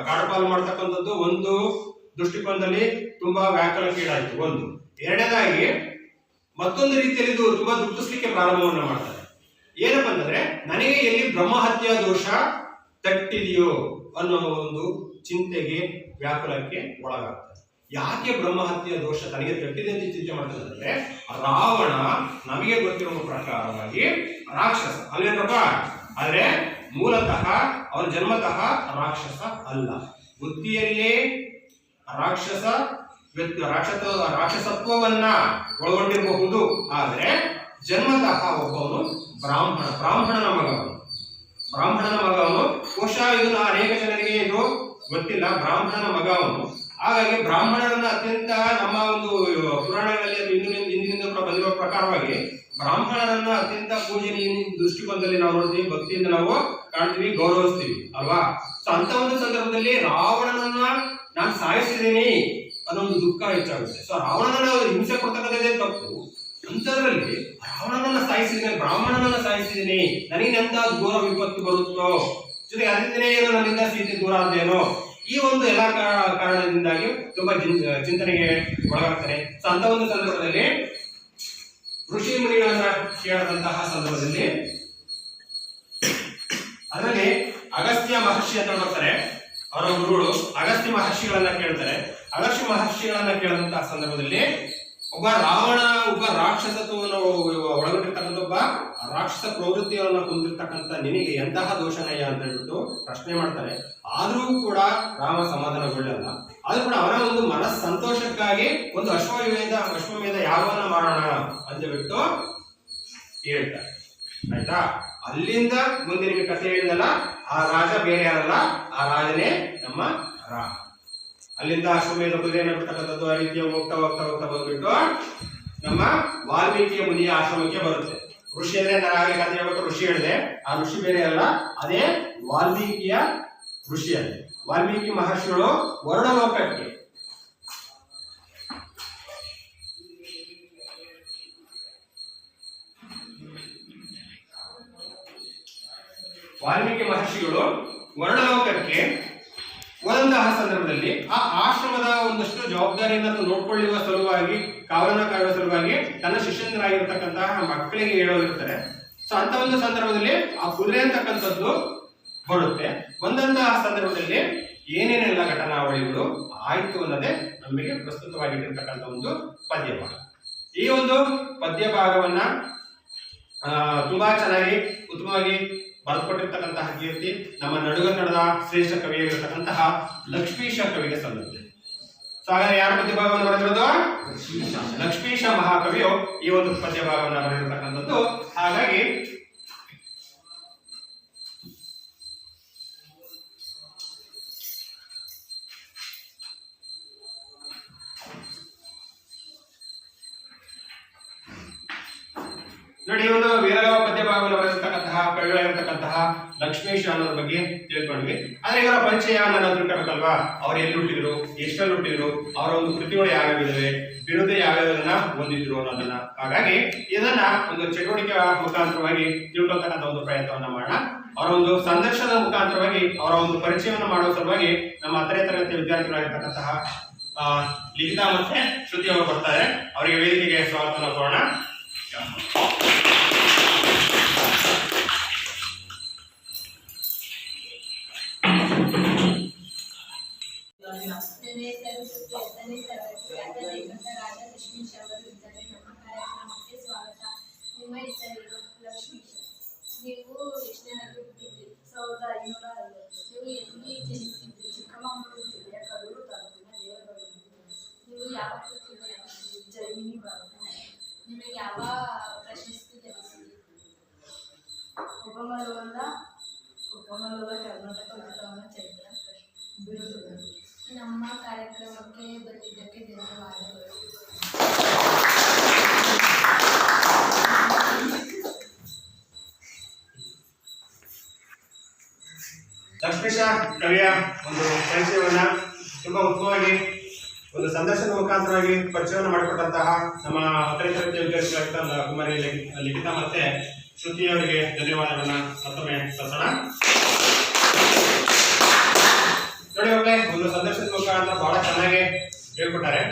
ಕಾಡುಪಾಲು ಮಾಡ್ತಕ್ಕಂಥದ್ದು ಒಂದು ದೃಷ್ಟಿಕೋನದಲ್ಲಿ ತುಂಬಾ ವ್ಯಾಕುಲಕ್ಕೀಡಾಯ್ತು. ಒಂದು ಎರಡನೇದಾಗಿ ಮತ್ತೊಂದು ರೀತಿಯಲ್ಲಿ ಇದು ತುಂಬಾ ದುಃಖಿಸ್ಲಿಕ್ಕೆ ಪ್ರಾರಂಭವನ್ನ ಮಾಡ್ತಾರೆ. ಏನಪ್ಪಾ ಅಂತಂದ್ರೆ, ನನಗೆ ಎಲ್ಲಿ ಬ್ರಹ್ಮಹತ್ಯಾ ದೋಷ ತಟ್ಟಿದೆಯೋ ಅನ್ನೋ ಒಂದು ಚಿಂತೆಗೆ ವ್ಯಾಕುಲಕ್ಕೆ ಒಳಗಾಗ್ತಾರೆ. ಯಾಕೆ ಬ್ರಹ್ಮಹತ್ಯೆಯ ದೋಷ ತನಗೆ ತಟ್ಟಿದೆ ಅಂತ ಚಿಂತೆ ಮಾಡ್ತಾರೆ ಅಂದ್ರೆ, ರಾವಣ ನಮಗೆ ಗೊತ್ತಿರುವ ಪ್ರಕಾರವಾಗಿ ರಾಕ್ಷಸ ಅಲ್ಲೇನಪ್ಪ. ಆದ್ರೆ ಮೂಲತಃ ಅವನ ಜನ್ಮತಃ ರಾಕ್ಷಸ ಅಲ್ಲ. ಬುದ್ಧಿಯಲ್ಲೇ ರಾಕ್ಷಸತ್ವವನ್ನ ಒಳಗೊಂಡಿರಬಹುದು. ಆದ್ರೆ ಜನ್ಮತಃ ಒಬ್ಬವನು ಬ್ರಾಹ್ಮಣನ ಮಗ ಅವನು. ಬಹುಶಃ ಇದನ್ನು ಅನೇಕ ಜನರಿಗೆ ಇದು ಗೊತ್ತಿಲ್ಲ. ಬ್ರಾಹ್ಮಣನ ಮಗ ಅವನು. ಹಾಗಾಗಿ ಬ್ರಾಹ್ಮಣರನ್ನ ಅತ್ಯಂತ ನಮ್ಮ ಒಂದು ಪುರಾಣಗಳಲ್ಲಿ ಇಂದಿನಿಂದ ಕೂಡ ಬಂದಿರುವ ಪ್ರಕಾರವಾಗಿ ಬ್ರಾಹ್ಮಣರನ್ನ ಅತ್ಯಂತ ಪೂಜನೀಯ ದೃಷ್ಟಿಕೋನದಲ್ಲಿ ನಾವು ನೋಡ್ತೀವಿ, ಭಕ್ತಿಯಿಂದ ನಾವು ಕಾಣ್ತೀವಿ, ಗೌರವಿಸ್ತೀವಿ ಅಲ್ವಾ. ಸೊ ಅಂತ ಒಂದು ಸಂದರ್ಭದಲ್ಲಿ ರಾವಣನನ್ನ ನಾನು ಸಾಯಿಸಿದ್ದೀನಿ ಅನ್ನೋ ಒಂದು ದುಃಖ ಹೆಚ್ಚಾಗುತ್ತೆ. ಸೊ ರಾವಣನ ಹಿಂಸೆ ಕೊಡ್ತಕ್ಕಂಥದ್ದೇ ತಪ್ಪು. ಅಂಥದ್ರಲ್ಲಿ ರಾವಣನನ್ನ ಸಾಯಿಸಿದ್ದೀನಿ, ಬ್ರಾಹ್ಮಣನನ್ನ ಸಾಯಿಸಿದ್ದೀನಿ, ನನಗೆಂತ ಘೋರ ವಿಪತ್ತು ಬರುತ್ತೋ, ಜೊತೆಗೆ ಅದರಿಂದನೇ ಏನೋ ನನ್ನಿಂದ ಸೀತೆ ದೂರ ಆದೇನೋ, ಈ ಒಂದು ಎಲ್ಲಾ ಕಾರಣದಿಂದಾಗಿ ತುಂಬಾ ಚಿಂತನೆಗೆ ಒಳಗಾಗ್ತಾನೆ. ಸೊ ಅಂತ ಒಂದು ಸಂದರ್ಭದಲ್ಲಿ ಋಷಿ ಮುನಿಗಳನ್ನ ಕೇಳಿದಂತಹ ಸಂದರ್ಭದಲ್ಲಿ ಅದರಲ್ಲಿ ಅಗಸ್ತ್ಯ ಮಹರ್ಷಿ ಅಂತ ಬರ್ತಾರೆ. ಅವರ ಗುರುಗಳು ಅಗಸ್ತ್ಯ ಮಹರ್ಷಿಗಳನ್ನ ಕೇಳ್ತಾರೆ. ಅಗಸ್ತ್ಯ ಮಹರ್ಷಿಗಳನ್ನ ಕೇಳಿದಂತಹ ಸಂದರ್ಭದಲ್ಲಿ ಒಬ್ಬ ರಾಕ್ಷಸತ್ವವನ್ನು ಒಳಗೊಂಡಿರ್ತಕ್ಕಂಥ ಒಬ್ಬ ರಾಕ್ಷಸ ಪ್ರವೃತ್ತಿಯನ್ನು ಹೊಂದಿರ್ತಕ್ಕಂಥ ನಿನಗೆ ಎಂತಹ ದೋಷನಯ್ಯ ಅಂತ ಹೇಳ್ಬಿಟ್ಟು ಪ್ರಶ್ನೆ ಮಾಡ್ತಾರೆ. ಆದ್ರೂ ಕೂಡ ರಾಮ ಸಮಾಧಾನಗೊಳ್ಳಲ್ಲ. ಆದ್ರೂ ಕೂಡ ಅವನ ಒಂದು ಮನಸ್ ಸಂತೋಷಕ್ಕಾಗಿ ಒಂದು ಅಶ್ವಮೇಧ ಯಾಗವನ್ನ ಮಾಡೋಣ ಅಂತ ಬಿಟ್ಟು ಹೇಳ್ತಾರೆ. ಆಯ್ತಾ? ಅಲ್ಲಿಂದ ಮುಂದೆ ನಿಮಗೆ ಕಥೆ ಹೇಳಿದಲ್ಲ, ಆ ರಾಜ ಬೇರೆ ಯಾರಲ್ಲ, ಆ ರಾಜನೇ ನಮ್ಮ ರಾಮ. ಅಲ್ಲಿಂದ ಅಶ್ವಮೇಧ ಕುದುರೆಯನ್ನು ಬಿಡ್ತಕ್ಕಂಥದ್ದು ಆ ರೀತಿಯ ಹೋಗ್ತಾ ಬಂದ್ಬಿಟ್ಟು ನಮ್ಮ ವಾಲ್ಮೀಕಿಯ ಮುನಿಯ ಆಶ್ರಮಕ್ಕೆ ಬರುತ್ತೆ. ಋಷಿ ಅಂದ್ರೆ ನಾನು ಆಗಲೇ ಕಥೆ ಹೇಳ್ಬೇಕು, ಋಷಿ ಹೇಳಿದೆ. ಆ ಋಷಿ ಬೇರೆ ಅಲ್ಲ, ಅದೇ ವಾಲ್ಮೀಕಿಯ ಋಷಿ ಅಲ್ಲೇ. ವಾಲ್ಮೀಕಿ ಮಹರ್ಷಿಗಳು ವರ್ಣಲೋಕಕ್ಕೆ ಹೋದಂತಹ ಸಂದರ್ಭದಲ್ಲಿ ಆ ಆಶ್ರಮದ ಒಂದಷ್ಟು ಜವಾಬ್ದಾರಿಯನ್ನು ನೋಡ್ಕೊಳ್ಳುವ ಸಲುವಾಗಿ, ಕಾವಲನ್ನ ಕಾಯುವ ಸಲುವಾಗಿ ತನ್ನ ಶಿಷ್ಯಂದರಾಗಿರ್ತಕ್ಕಂತಹ ಮಕ್ಕಳಿಗೆ ಹೇಳೋದಿರ್ತಾರೆ. ಸೊ ಅಂತ ಒಂದು ಸಂದರ್ಭದಲ್ಲಿ ಆ ಕುದುರೆ ಅಂತಕ್ಕಂಥದ್ದು ಬರುತ್ತೆ. ಬಂದಂತಹ ಸಂದರ್ಭದಲ್ಲಿ ಏನೇನೆಲ್ಲ ಘಟನಾವಳಿಗಳು ಆಯ್ತು ಅನ್ನೋದೇ ನಮಗೆ ಪ್ರಸ್ತುತವಾಗಿರ್ತಕ್ಕಂಥ ಒಂದು ಪದ್ಯ ಭಾಗ. ಈ ಒಂದು ಪದ್ಯ ಭಾಗವನ್ನ ತುಂಬಾ ಚೆನ್ನಾಗಿ ಉತ್ತಮವಾಗಿ ಬರೆದುಕೊಟ್ಟಿರ್ತಕ್ಕಂತಹ ಕೀರ್ತಿ ನಮ್ಮ ನಡುಗನ್ನಡದ ಶ್ರೇಷ್ಠ ಕವಿಯಾಗಿರ್ತಕ್ಕಂತಹ ಲಕ್ಷ್ಮೀಶ ಕವಿಗೆ ಸಲ್ಲುತ್ತೆ. ಸೊ ಹಾಗಾದ್ರೆ ಯಾರ ಪದ್ಯ ಭಾಗವನ್ನು ಬರೆದಿರೋದು? ಲಕ್ಷ್ಮೀಶ ಮಹಾಕವಿಯು ಈ ಒಂದು ಪದ್ಯ ಭಾಗವನ್ನು ಬರೆದಿರ್ತಕ್ಕಂಥದ್ದು. ಹಾಗಾಗಿ ನೋಡಿ, ಈ ಒಂದು ವೀರಗಾವ ಪದ್ಯ ಭಾಗವನ್ನು ಬರೆದಿರ್ತಕ್ಕಂತಹ ಕವಿಗಳಾಗಿರ್ತಕ್ಕಂತಹ ಲಕ್ಷ್ಮೀಶ ಅನ್ನೋದ್ರ ಬಗ್ಗೆ ತಿಳ್ಕೊಂಡ್ವಿ. ಆದ್ರೆ ಇವರ ಪರಿಚಯ ನಾನು ತಿಳ್ಕೊಬೇಕಲ್ವಾ? ಅವ್ರು ಎಲ್ಲಿ ಹುಟ್ಟಿದ್ರು, ಎಷ್ಟಲ್ಲಿ ಹುಟ್ಟಿದ್ರು, ಅವರ ಒಂದು ಕೃತಿಗಳು ಯಾವ್ಯಾವಿದಾವೆ, ಬಿರುದು ಯಾವ್ಯಾವನ್ನ ಹೊಂದಿದ್ರು ಅನ್ನೋದನ್ನ. ಹಾಗಾಗಿ ಇದನ್ನ ಒಂದು ಚಟುವಟಿಕೆ ಮುಖಾಂತರವಾಗಿ ತಿಳ್ಕೊಳ್ತಕ್ಕಂಥ ಒಂದು ಪ್ರಯತ್ನವನ್ನ ಮಾಡೋಣ. ಅವರ ಒಂದು ಸಂದರ್ಶನದ ಮುಖಾಂತರವಾಗಿ ಅವರ ಒಂದು ಪರಿಚಯವನ್ನು ಮಾಡುವ ಸಲುವಾಗಿ ನಮ್ಮ 10ನೇ ತರಗತಿ ವಿದ್ಯಾರ್ಥಿಗಳಾಗಿರ್ತಕ್ಕಂತಹ ಲಿಖಿತಾ ಮತ್ತೆ ಶ್ರುತಿ ಅವರು ಬರ್ತಾರೆ. ಅವರಿಗೆ ವೇದಿಕೆಗೆ ಸ್ವಾಗತವನ್ನು ಕೋರೋಣ. ನೀವು ಎಷ್ಟನೇದಾಗಿ ಹುಟ್ಟಿದ್ರಿ? 1550. ನೀವು ಎಲ್ಲಿ ಜನಿಸಿದ್ರಿ? ಚಿಕ್ಕಮಗಳೂರು ಜಿಲ್ಲೆಯ ಕಡೂರು ತಾಲೂಕಿನ ದೇವರಬಾಳು. ನೀವು ಯಾವ ಕೃತಿ ಬರೆದಿದ್ರಿ? ಜೈಮಿನಿ ಭಾರತ. ನಿಮಗೆ ಯಾವ ಪ್ರಶಸ್ತಿ ಲಭಿಸಿದೆ? ಉಪಮಲೋಲ ಕರ್ನಾಟಕ ಉತ್ತಮ ಚರಿತ್ರ ಬಿರುದುಗಳು. ನಮ್ಮ ಕಾರ್ಯಕ್ರಮಕ್ಕೆ ಬಂದಿದ್ದಕ್ಕೆ ಧನ್ಯವಾದಗಳು. ಲಕ್ಷ್ಮೀಶ ಕವಿಯ ಒಂದು ಪರಿಚಯವನ್ನ ತುಂಬಾ ಉತ್ತಮವಾಗಿ ಒಂದು ಸಂದರ್ಶನ ಮುಖಾಂತರವಾಗಿ ಪರಿಚಯವನ್ನು ಮಾಡಿಕೊಟ್ಟಂತಹ ನಮ್ಮ 10ನೇ ತರಗತಿ ವಿದ್ಯಾರ್ಥಿಗಳಾದ ಕುಮಾರಿ ಲಿಖಿತಾ ಮತ್ತೆ ಶ್ರುತಿ ಅವರಿಗೆ ಧನ್ಯವಾದಗಳನ್ನ ಮತ್ತೊಮ್ಮೆ ಸಲ್ಲಿಸೋಣ. ನೋಡಿ ಒಳ್ಳೆ ಒಂದು ಸಂದರ್ಶನದ ಮುಖಾಂತರ ಬಹಳ ಚೆನ್ನಾಗಿ ಹೇಳ್ಕೊಟ್ಟಾರೆ.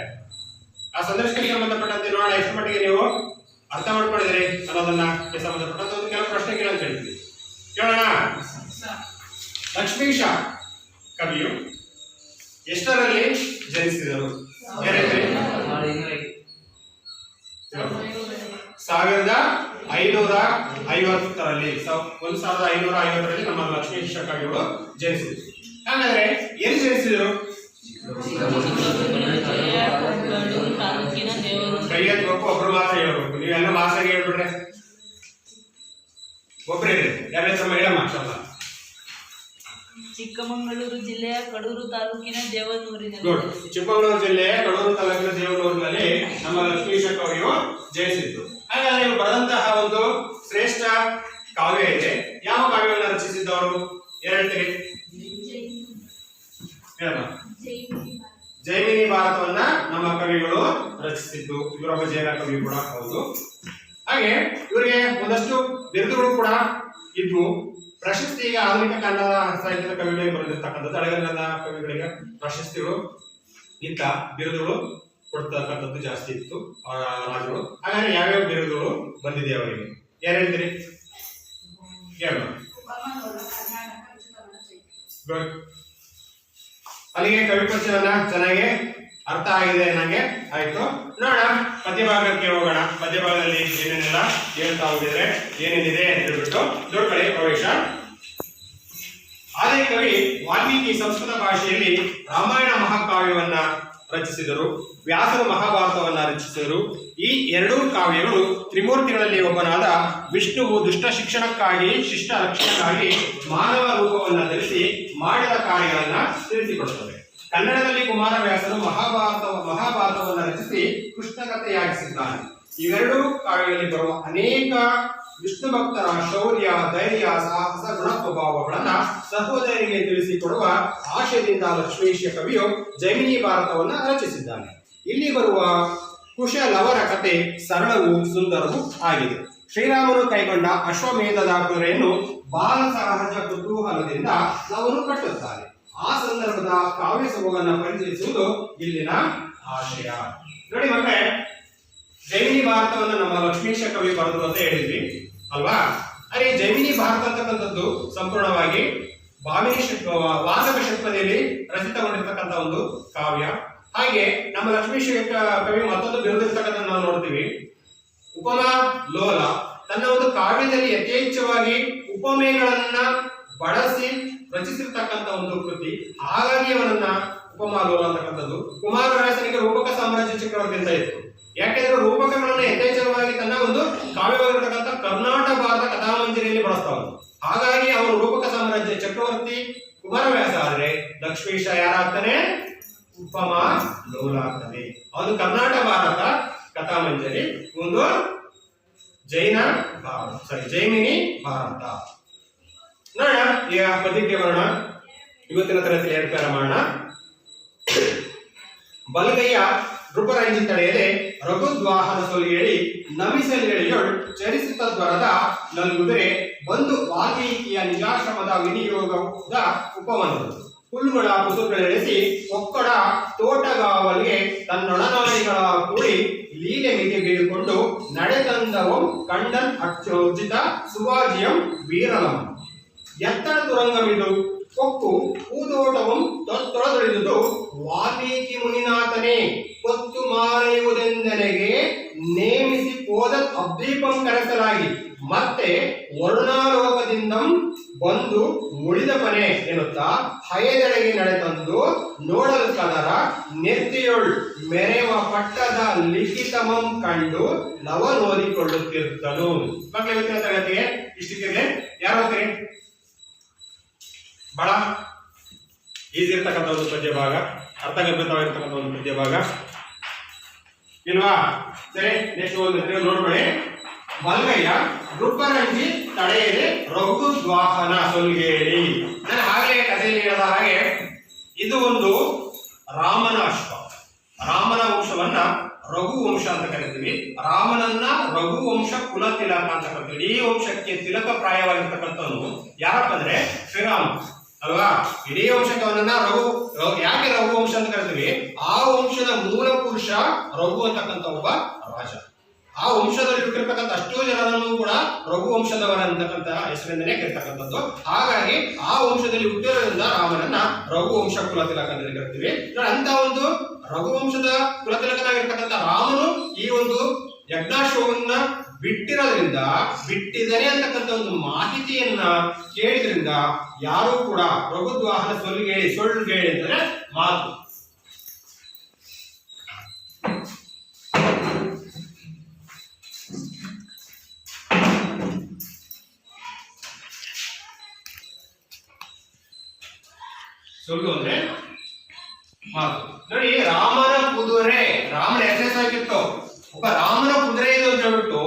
ಆ ಸಂದರ್ಶನಕ್ಕೆ ಸಂಬಂಧಪಟ್ಟಂತೆ ನೋಡೋಣ ಎಷ್ಟು ಮಟ್ಟಿಗೆ ನೀವು ಅರ್ಥ ಮಾಡ್ಕೊಂಡಿದ್ದೀರಿ ಅನ್ನೋದನ್ನ ಸಂಬಂಧಪಟ್ಟಂತ ಒಂದು ಕೆಲವು ಪ್ರಶ್ನೆ ಕೇಳಂತ ಹೇಳ್ತೀವಿ. ಕೇಳೋಣ. ಲಕ್ಷ್ಮೀಶ ಕವಿಯು ಎಷ್ಟರಲ್ಲಿ ಜನಿಸಿದರು? 1550ರಲ್ಲಿ. 1550ರಲ್ಲಿ ನಮ್ಮ ಲಕ್ಷ್ಮೀಶ ಕವಿಗಳು ಜನಿಸಿದರು. ಹಾಗಾದ್ರೆ ಎಲ್ಲಿ ಜನಿಸಿದರು? ಕೈ ಎತ್ತಬೇಕು, ಒಬ್ರು ಮಾತ್ರ ಹೇಳ್ಬೇಕು. ನೀವೆಲ್ಲ ಮಾಸಾಗಿ ಹೇಳ್ಬಿಟ್ರೆ ಒಬ್ಬರೇ ಯಾರ ಹೆಸರು ಹೇಳಮ್ಮ? ಚಿಕ್ಕಮಗಳೂರು ಜಿಲ್ಲೆಯ ಕಡೂರು ತಾಲೂಕಿನ ದೇವನೂರಿನಲ್ಲಿ. ಚಿಕ್ಕಮಗಳೂರು ಜಿಲ್ಲೆಯ ಕಡೂರು ತಾಲೂಕಿನ ದೇವನೂರಿನಲ್ಲಿ ನಮ್ಮ ಲಕ್ಷ್ಮೀಶ ಕವಿಯು ಜನಿಸಿದ್ದು. ಹಾಗಾದ್ರೆ ನೀವು ಬರೆದಂತಹ ಒಂದು ಶ್ರೇಷ್ಠ ಕಾವ್ಯ ಇದೆ. ಯಾವ ಕಾವ್ಯವನ್ನು ರಚಿಸಿದ್ದವರು ಹೇಳ್ತೀರಿ? ಜೈಮಿನಿ ಭಾರತವನ್ನ ನಮ್ಮ ಕವಿಗಳು ರಚಿಸಿದ್ದು. ಇವರೊಬ್ಬ ಜೈನ ಕವಿ ಕೂಡ ಹೌದು. ಹಾಗೆ ಇವರಿಗೆ ಒಂದಷ್ಟು ಬಿರುದುಗಳು ಕೂಡ ಇದ್ವು. ಪ್ರಶಸ್ತಿ ಈಗ ಆಧುನಿಕ ಕನ್ನಡ ಸಾಹಿತ್ಯದ ಕವಿಗಳಿಗೆ ಬರೆದಿರ್ತಕ್ಕಂಥದ್ದು. ಹಳೆಗನ್ನಡದ ಕವಿಗಳಿಗೆ ಪ್ರಶಸ್ತಿಗಳು ಇಂಥ ಬಿರುದುಗಳು ಕೊಡ್ತಕ್ಕಂಥದ್ದು ಜಾಸ್ತಿ ಇತ್ತು ಅವರ ರಾಜರು. ಹಾಗಾದ್ರೆ ಯಾವ್ಯಾವ ಬಿರುದುಗಳು ಬಂದಿದೆ ಅವರಿಗೆ ಯಾರು ಹೇಳ್ತೀರಿ? ಹೇಳೋಣ. ಅಲ್ಲಿಗೆ ಕವಿ ಪರಿಚಯವನ್ನ ಚೆನ್ನಾಗಿ ಅರ್ಥ ಆಗಿದೆ ನನಗೆ. ಆಯ್ತು, ನೋಡೋಣ ಪದ್ಯ ಭಾಗಕ್ಕೆ ಹೋಗೋಣ. ಪದ್ಯ ಭಾಗದಲ್ಲಿ ಏನೇನೆಲ್ಲ ಹೇಳ್ತಾ ಹೋಗಿದ್ರೆ ಏನೇನಿದೆ ಅಂತ ಹೇಳ್ಬಿಟ್ಟು ದೊಡ್ಡ ಪ್ರವೇಶ. ಆದಿ ಕವಿ ವಾಲ್ಮೀಕಿ ಸಂಸ್ಕೃತ ಭಾಷೆಯಲ್ಲಿ ರಾಮಾಯಣ ಮಹಾಕಾವ್ಯವನ್ನ ರಚಿಸಿದರು. ವ್ಯಾಸರು ಮಹಾಭಾರತವನ್ನ ರಚಿಸಿದರು. ಈ ಎರಡೂ ಕಾವ್ಯಗಳು ತ್ರಿಮೂರ್ತಿಗಳಲ್ಲಿ ಒಬ್ಬನಾದ ವಿಷ್ಣುವು ದುಷ್ಟ ಶಿಕ್ಷಣಕ್ಕಾಗಿ ಶಿಷ್ಟ ರಕ್ಷಣಕ್ಕಾಗಿ ಮಾನವ ರೂಪವನ್ನ ಧರಿಸಿ ಮಾಡಿದ ಕಾರ್ಯಗಳನ್ನ ತಿಳಿಸಿಕೊಡುತ್ತವೆ. ಕನ್ನಡದಲ್ಲಿ ಕುಮಾರವ್ಯಾಸರು ಮಹಾಭಾರತವನ್ನ ರಚಿಸಿ ಕೃಷ್ಣಕಥೆಯಾಗಿಸಿದ್ದಾನೆ. ಇವೆರಡೂ ಕಾವ್ಯಗಳಲ್ಲಿ ಬರುವ ಅನೇಕ ವಿಷ್ಣು ಭಕ್ತರ ಶೌರ್ಯ, ಧೈರ್ಯ, ಸಾಹಸ, ಗುಣ ಸ್ವಭಾವಗಳನ್ನ ಸಹೋದರಿಗೆ ತಿಳಿಸಿಕೊಡುವ ಆಶಯದಿಂದ ಲಕ್ಷ್ಮೀಶ ಕವಿಯು ಜೈಮಿನಿ ಭಾರತವನ್ನ ರಚಿಸಿದ್ದಾನೆ. ಇಲ್ಲಿ ಬರುವ ಕುಶಲವರ ಕತೆ ಸರಳವೂ ಸುಂದರವೂ ಆಗಿದೆ. ಶ್ರೀರಾಮನು ಕೈಗೊಂಡ ಅಶ್ವಮೇಧದ ಕುದುರೆಯನ್ನು ಬಾಲ ಸಹಜ ಕುತೂಹಲದಿಂದ ಅವರು ಕಟ್ಟುತ್ತಾರೆ. ಆ ಸಂದರ್ಭದ ಕಾವ್ಯ ಸೊಬಗನ್ನು ಪರಿಚಯಿಸುವುದು ಇಲ್ಲಿನ ಆಶಯ. ನೋಡಿ ಮಕ್ಕಳೇ, ಜೈಮಿನಿ ಭಾರತವನ್ನು ನಮ್ಮ ಲಕ್ಷ್ಮೀಶ ಕವಿ ಬರೆದರು ಅಂತ ಹೇಳಿದ್ವಿ ಅಲ್ವಾ? ಅರೆ ಜೈಮಿನಿ ಭಾರತ ಅಂತಕ್ಕಂಥದ್ದು ಸಂಪೂರ್ಣವಾಗಿ ವಾಸಕ ಷಟ್ಪದಿಯಲ್ಲಿ ರಚಿತಗೊಂಡಿರ್ತಕ್ಕಂಥ ಒಂದು ಕಾವ್ಯ. ಹಾಗೆ ನಮ್ಮ ಲಕ್ಷ್ಮೀಶ ಕವಿ ಮತ್ತೊಂದು ಬಿರುದಿರ್ತಕ್ಕಂಥ ನಾವು ನೋಡ್ತೀವಿ, ಉಪಮಾ ಲೋಲ ತನ್ನ ಒಂದು ಕಾವ್ಯದಲ್ಲಿ ಯಥೇಚ್ಛವಾಗಿ ಉಪಮೆಗಳನ್ನ ಬಳಸಿ ರಚಿಸಿರ್ತಕ್ಕಂಥ ಒಂದು ಕೃತಿ. ಹಾಗಾಗಿ ಅವನನ್ನ ಉಪಮಾಲೋಲ ಅಂತಕ್ಕಂಥದ್ದು. ಕುಮಾರವ್ಯಾಸನಿಗೆ ರೂಪಕ ಸಾಮ್ರಾಜ್ಯ ಚಕ್ರವರ್ತಿ ಅಂತ ಇತ್ತು. ಯಾಕೆಂದ್ರೆ ರೂಪಕಗಳನ್ನ ಯಥೇಚ್ಛವಾಗಿ ತನ್ನ ಒಂದು ಕಾವ್ಯವಾಗಿರ್ತಕ್ಕಂಥ ಕರ್ನಾಟಕ ಭಾರತ ಕಥಾಮಂಜರಿಯಲ್ಲಿ ಬಳಸ್ತಾವ. ಹಾಗಾಗಿ ಅವನು ರೂಪಕ ಸಾಮ್ರಾಜ್ಯ ಚಕ್ರವರ್ತಿ ಕುಮಾರವ್ಯಾಸ ಆದ್ರೆ ಲಕ್ಷ್ಮೀಶ ಯಾರಾಗ್ತಾನೆ? ಉಪಮಾ ಲೋಲ ಆಗ್ತಾನೆ. ಅವನು ಕರ್ನಾಟಕ ಭಾರತ ಕಥಾಮಂಜರಿ, ಒಂದು ಜೈಮಿನಿ ಭಾರತ. ನೋಡೋಣ ಈಗ ಪದ್ಯಕ್ಕೆ ಬರೋಣ. ಇವತ್ತಿನ ತರಗತಿಯಲ್ಲಿ ಹೇಳ್ತಾರ ಮಾಡೋಣ. ಬಲಗೈಯ ನೃಪರಂಜಿ ತಡೆಯದೆ ರಘುದ್ವಾಹನ ಸೊಲಿಯೇಳಿ ನಮಿಸಲಿಯೊಳ್ ಚರಿಸಿತ ದ್ವರದ ನಲ್ಗುದರೆ ಬಂದು ವಾಲ್ಮೀಕಿಯ ನಿಜಾಶ್ರಮದ ವಿನಿಯೋಗದ ಉಪವನರು ಹುಲ್ಲುಗಳ ಕುಸುಗಳೆಳೆಸಿ ಒಕ್ಕಡ ತೋಟಗಾವಲಿಗೆ ತನ್ನೊಡನಾಡಿಗಳ ಕೂಡಿ ಲೀಲೆ ಮಿತಿ ಬೀಳಿಕೊಂಡು ನಡೆತಂದವಂ ಕಂಡನ್ ಅಕ್ಷೋರ್ಜಿತ ಸುವಾಜಿಯಂ ವೀರಲಂ ಎತ್ತರ ತುರಂಗಮಿದು ಕೊಕ್ಕು ಹೂದೋಟವಂ ತೊತ್ತೊಳದೊಳಿದುದು ವಾಲ್ಮೀಕಿ ಮುನಿನಾಥನೇ ಕೊತ್ತು ಮಾರೆಯುವುದೆಂದೆನೆಗೆ ನೇಮಿಸಿ ಹೋದ ಅಬ್ದೀಪಂ ಕರೆಸಲಾಗಿ ಮತ್ತೆ ವರುಣಾಲೋಕದಿಂದ ಬಂದು ಮುಳಿದ ಮನೆ ಎನ್ನುತ್ತಾ ಹಯದೆಡೆಗೆ ನಡೆತಂದು ನೋಡಲು ಕದರ ನೆತ್ತಿಯೊಳ್ ಮೆರೆವ ಪಟ್ಟದ ಲಿಖಿತಮಂ ಕಂಡು ನವನೋದಿಕೊಳ್ಳುತ್ತಿರುತ್ತನು. ಮಕ್ಕಳ ಇವತ್ತಿನ ತರಗತಿಗೆ ಇಷ್ಟಿಗೆ ಯಾರು ಹೋಗ್ತೀರಿ? ಬಹಳ ಈಸಿ ಇರ್ತಕ್ಕಂಥ ಒಂದು ಪದ್ಯ ಭಾಗ, ಅರ್ಥಗರ್ಭಿತವಾಗಿರ್ತಕ್ಕಂಥ ಒಂದು ಪದ್ಯ ಭಾಗ ಇಲ್ವಾ? ಸರಿ, ನೆಕ್ಸ್ಟ್ ಒಂದು ನೋಡ್ಬೇಡಿ. ಬಲಗೈಯ ನೃಪರಂಜಿ ತಡೆಯದೆ ರಘುದ್ವಾಹನ ಸೊಲ್ಗೇಳಿ. ನಾನು ಹಾಗೆ ಕಥೆಯಲ್ಲಿ ಹೇಳಿದ ಹಾಗೆ ಇದು ಒಂದು ರಾಮನ ಅಶ್ವ. ರಾಮನ ವಂಶವನ್ನ ರಘುವಂಶ ಅಂತ ಕರಿತೀವಿ. ರಾಮನನ್ನ ರಘುವಂಶ ಕುಲ ತಿಲಕ ಅಂತ ಕರಿತೀವಿ. ಈ ವಂಶಕ್ಕೆ ತಿಲಕ ಪ್ರಾಯವಾಗಿರ್ತಕ್ಕಂಥವನು ಯಾರಪ್ಪ ಅಂದ್ರೆ ಶ್ರೀರಾಮ ಅಲ್ವಾ? ಇಡೀ ವಂಶಕವನ್ನ ಯಾಕೆ ರಘುವಂಶ ಅಂತ ಕರಿತೀವಿ? ಆ ವಂಶದ ಮೂಲ ಪುರುಷ ರಘು ಅಂತಕ್ಕಂಥ ಒಬ್ಬ ರಾಜ. ಆ ವಂಶದಲ್ಲಿ ಹುಟ್ಟಿರ್ತಕ್ಕಂಥ ಅಷ್ಟೋ ಜನರನ್ನು ಕೂಡ ರಘುವಂಶದವರ ಅಂತಕ್ಕಂಥ ಹೆಸರಿಂದನೇ ಕರೀತಕ್ಕಂಥದ್ದು. ಹಾಗಾಗಿ ಆ ವಂಶದಲ್ಲಿ ಹುಟ್ಟಿರೋದ್ರಿಂದ ರಾಮನನ್ನ ರಘುವಂಶ ಕುಲತಿಲಕ ಅಂತ ಕರಿತೀವಿ. ಅಂತ ಒಂದು ರಘುವಂಶದ ಕುಲತಿಲಕನಾಗಿರ್ತಕ್ಕಂಥ ರಾಮನು ಈ ಒಂದು ಯಜ್ಞಾಶ್ವವನ್ನ ಬಿಟ್ಟಿರೋದ್ರಿಂದ, ಬಿಟ್ಟಿದ್ದಾನೆ ಅಂತಕ್ಕಂಥ ಒಂದು ಮಾಹಿತಿಯನ್ನ ಕೇಳಿದ್ರಿಂದ ಯಾರು ಕೂಡ ರಘುದ್ವಾಹನ ಸೊಳ್ಳುಗೇಳಿ ಅಂತಂದ್ರೆ ಮಾತು. ಸೊಳ್ಳು ಅಂದ್ರೆ ಮಾತು. ನೋಡಿ, ರಾಮನ ಕುದುರೆ, ರಾಮನ ಹೆಸರಾಗಿತ್ತು. ಒಬ್ಬ ರಾಮನ ಕುದುರೆ ಇದು ಅಂತ ಹೇಳ್ಬಿಟ್ಟು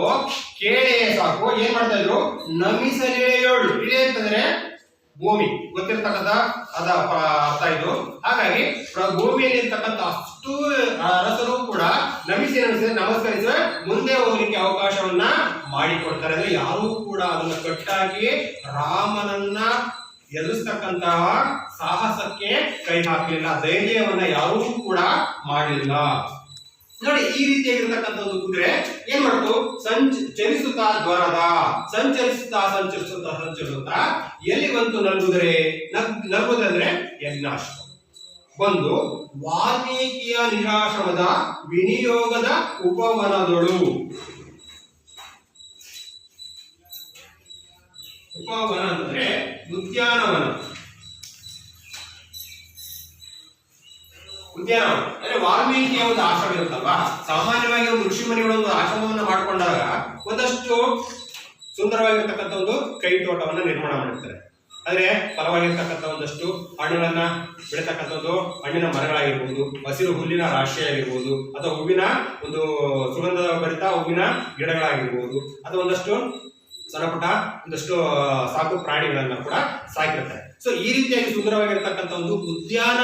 ಕೇಳಿ ಸಾಕು ಏನ್ ಮಾಡ್ತಾ ಇದ್ರು? ನಮಿಸಲಿಳೆಯೋಳು. ಇಳೆ ಅಂತಂದ್ರೆ ಭೂಮಿ, ಗೊತ್ತಿರ್ತಕ್ಕಂಥ ಅದ ಅರ್ಥ ಇದು. ಹಾಗಾಗಿ ಭೂಮಿಯಲ್ಲಿ ಇರ್ತಕ್ಕಂಥ ಅಷ್ಟು ಅರಸರು ಕೂಡ ನಮಸ್ಕರಿಸಿದ್ರೆ ಮುಂದೆ ಹೋಗ್ಲಿಕ್ಕೆ ಅವಕಾಶವನ್ನ ಮಾಡಿಕೊಡ್ತಾರೆ. ಅಂದ್ರೆ ಯಾರೂ ಕೂಡ ಅದನ್ನ ಕಟ್ಟಾಗಿ ರಾಮನನ್ನ ಎದುರಿಸ್ತಕ್ಕಂತಹ ಸಾಹಸಕ್ಕೆ ಕೈ ಹಾಕಲಿಲ್ಲ, ಧೈರ್ಯವನ್ನ ಯಾರೂ ಕೂಡ ಮಾಡಲಿಲ್ಲ. ನೋಡಿ, ಈ ರೀತಿಯಾಗಿರ್ತಕ್ಕಂಥ ಒಂದು ಕುದುರೆ ಏನ್ ಮಾಡ್ತು? ಚಲಿಸುತ್ತಾ ದ್ವರದ ಸಂಚರಿಸುತ್ತಾ ಎಲ್ಲಿ ಬಂತು? ನಲ್ಗುದರೆ. ನಲ್ಗುದಂದ್ರೆ ಯಜ್ಞಾಶ್ರಮ. ಬಂದು ವಾಲ್ಮೀಕಿಯ ನಿರಾಶ್ರಮದ ವಿನಿಯೋಗದ ಉಪವನದೊಳು. ಉಪವನ ಅಂದ್ರೆ ಉದ್ಯಾನವನ. ಉದ್ಯಾನವನ ಅಂದ್ರೆ ವಾಲ್ಮೀಕಿಯ ಒಂದು ಆಶ್ರಮ ಇರುತ್ತಲ್ವಾ. ಸಾಮಾನ್ಯವಾಗಿ ಒಂದು ಋಷಿ ಮನೆಗಳ ಒಂದು ಆಶ್ರಮವನ್ನು ಮಾಡಿಕೊಂಡಾಗ ಒಂದಷ್ಟು ಸುಂದರವಾಗಿರ್ತಕ್ಕಂಥ ಒಂದು ಕೈ ತೋಟವನ್ನ ನಿರ್ಮಾಣ ಮಾಡಿರ್ತಾರೆ. ಆದ್ರೆ ಫಲವಾಗಿರ್ತಕ್ಕಂಥ ಒಂದಷ್ಟು ಹಣ್ಣುಗಳನ್ನ ಬೆಳೀತಕ್ಕಂಥದ್ದು ಹಣ್ಣಿನ ಮರಗಳಾಗಿರ್ಬೋದು, ಹಸಿರು ಹುಲ್ಲಿನ ರಾಶಿ ಆಗಿರ್ಬೋದು, ಅಥವಾ ಹೂವಿನ ಒಂದು ಸುಗಂಧ ಭರಿತ ಹೂವಿನ ಗಿಡಗಳಾಗಿರ್ಬೋದು, ಅಥವಾ ಒಂದಷ್ಟು ಸಣ್ಣ ಪುಟ್ಟ ಒಂದಷ್ಟು ಸಾಕು ಪ್ರಾಣಿಗಳನ್ನ ಕೂಡ ಸಾಕಿರ್ತಾರೆ. ಸೊ ಈ ರೀತಿಯಾಗಿ ಸುಂದರವಾಗಿರ್ತಕ್ಕಂಥ ಒಂದು ಉದ್ಯಾನ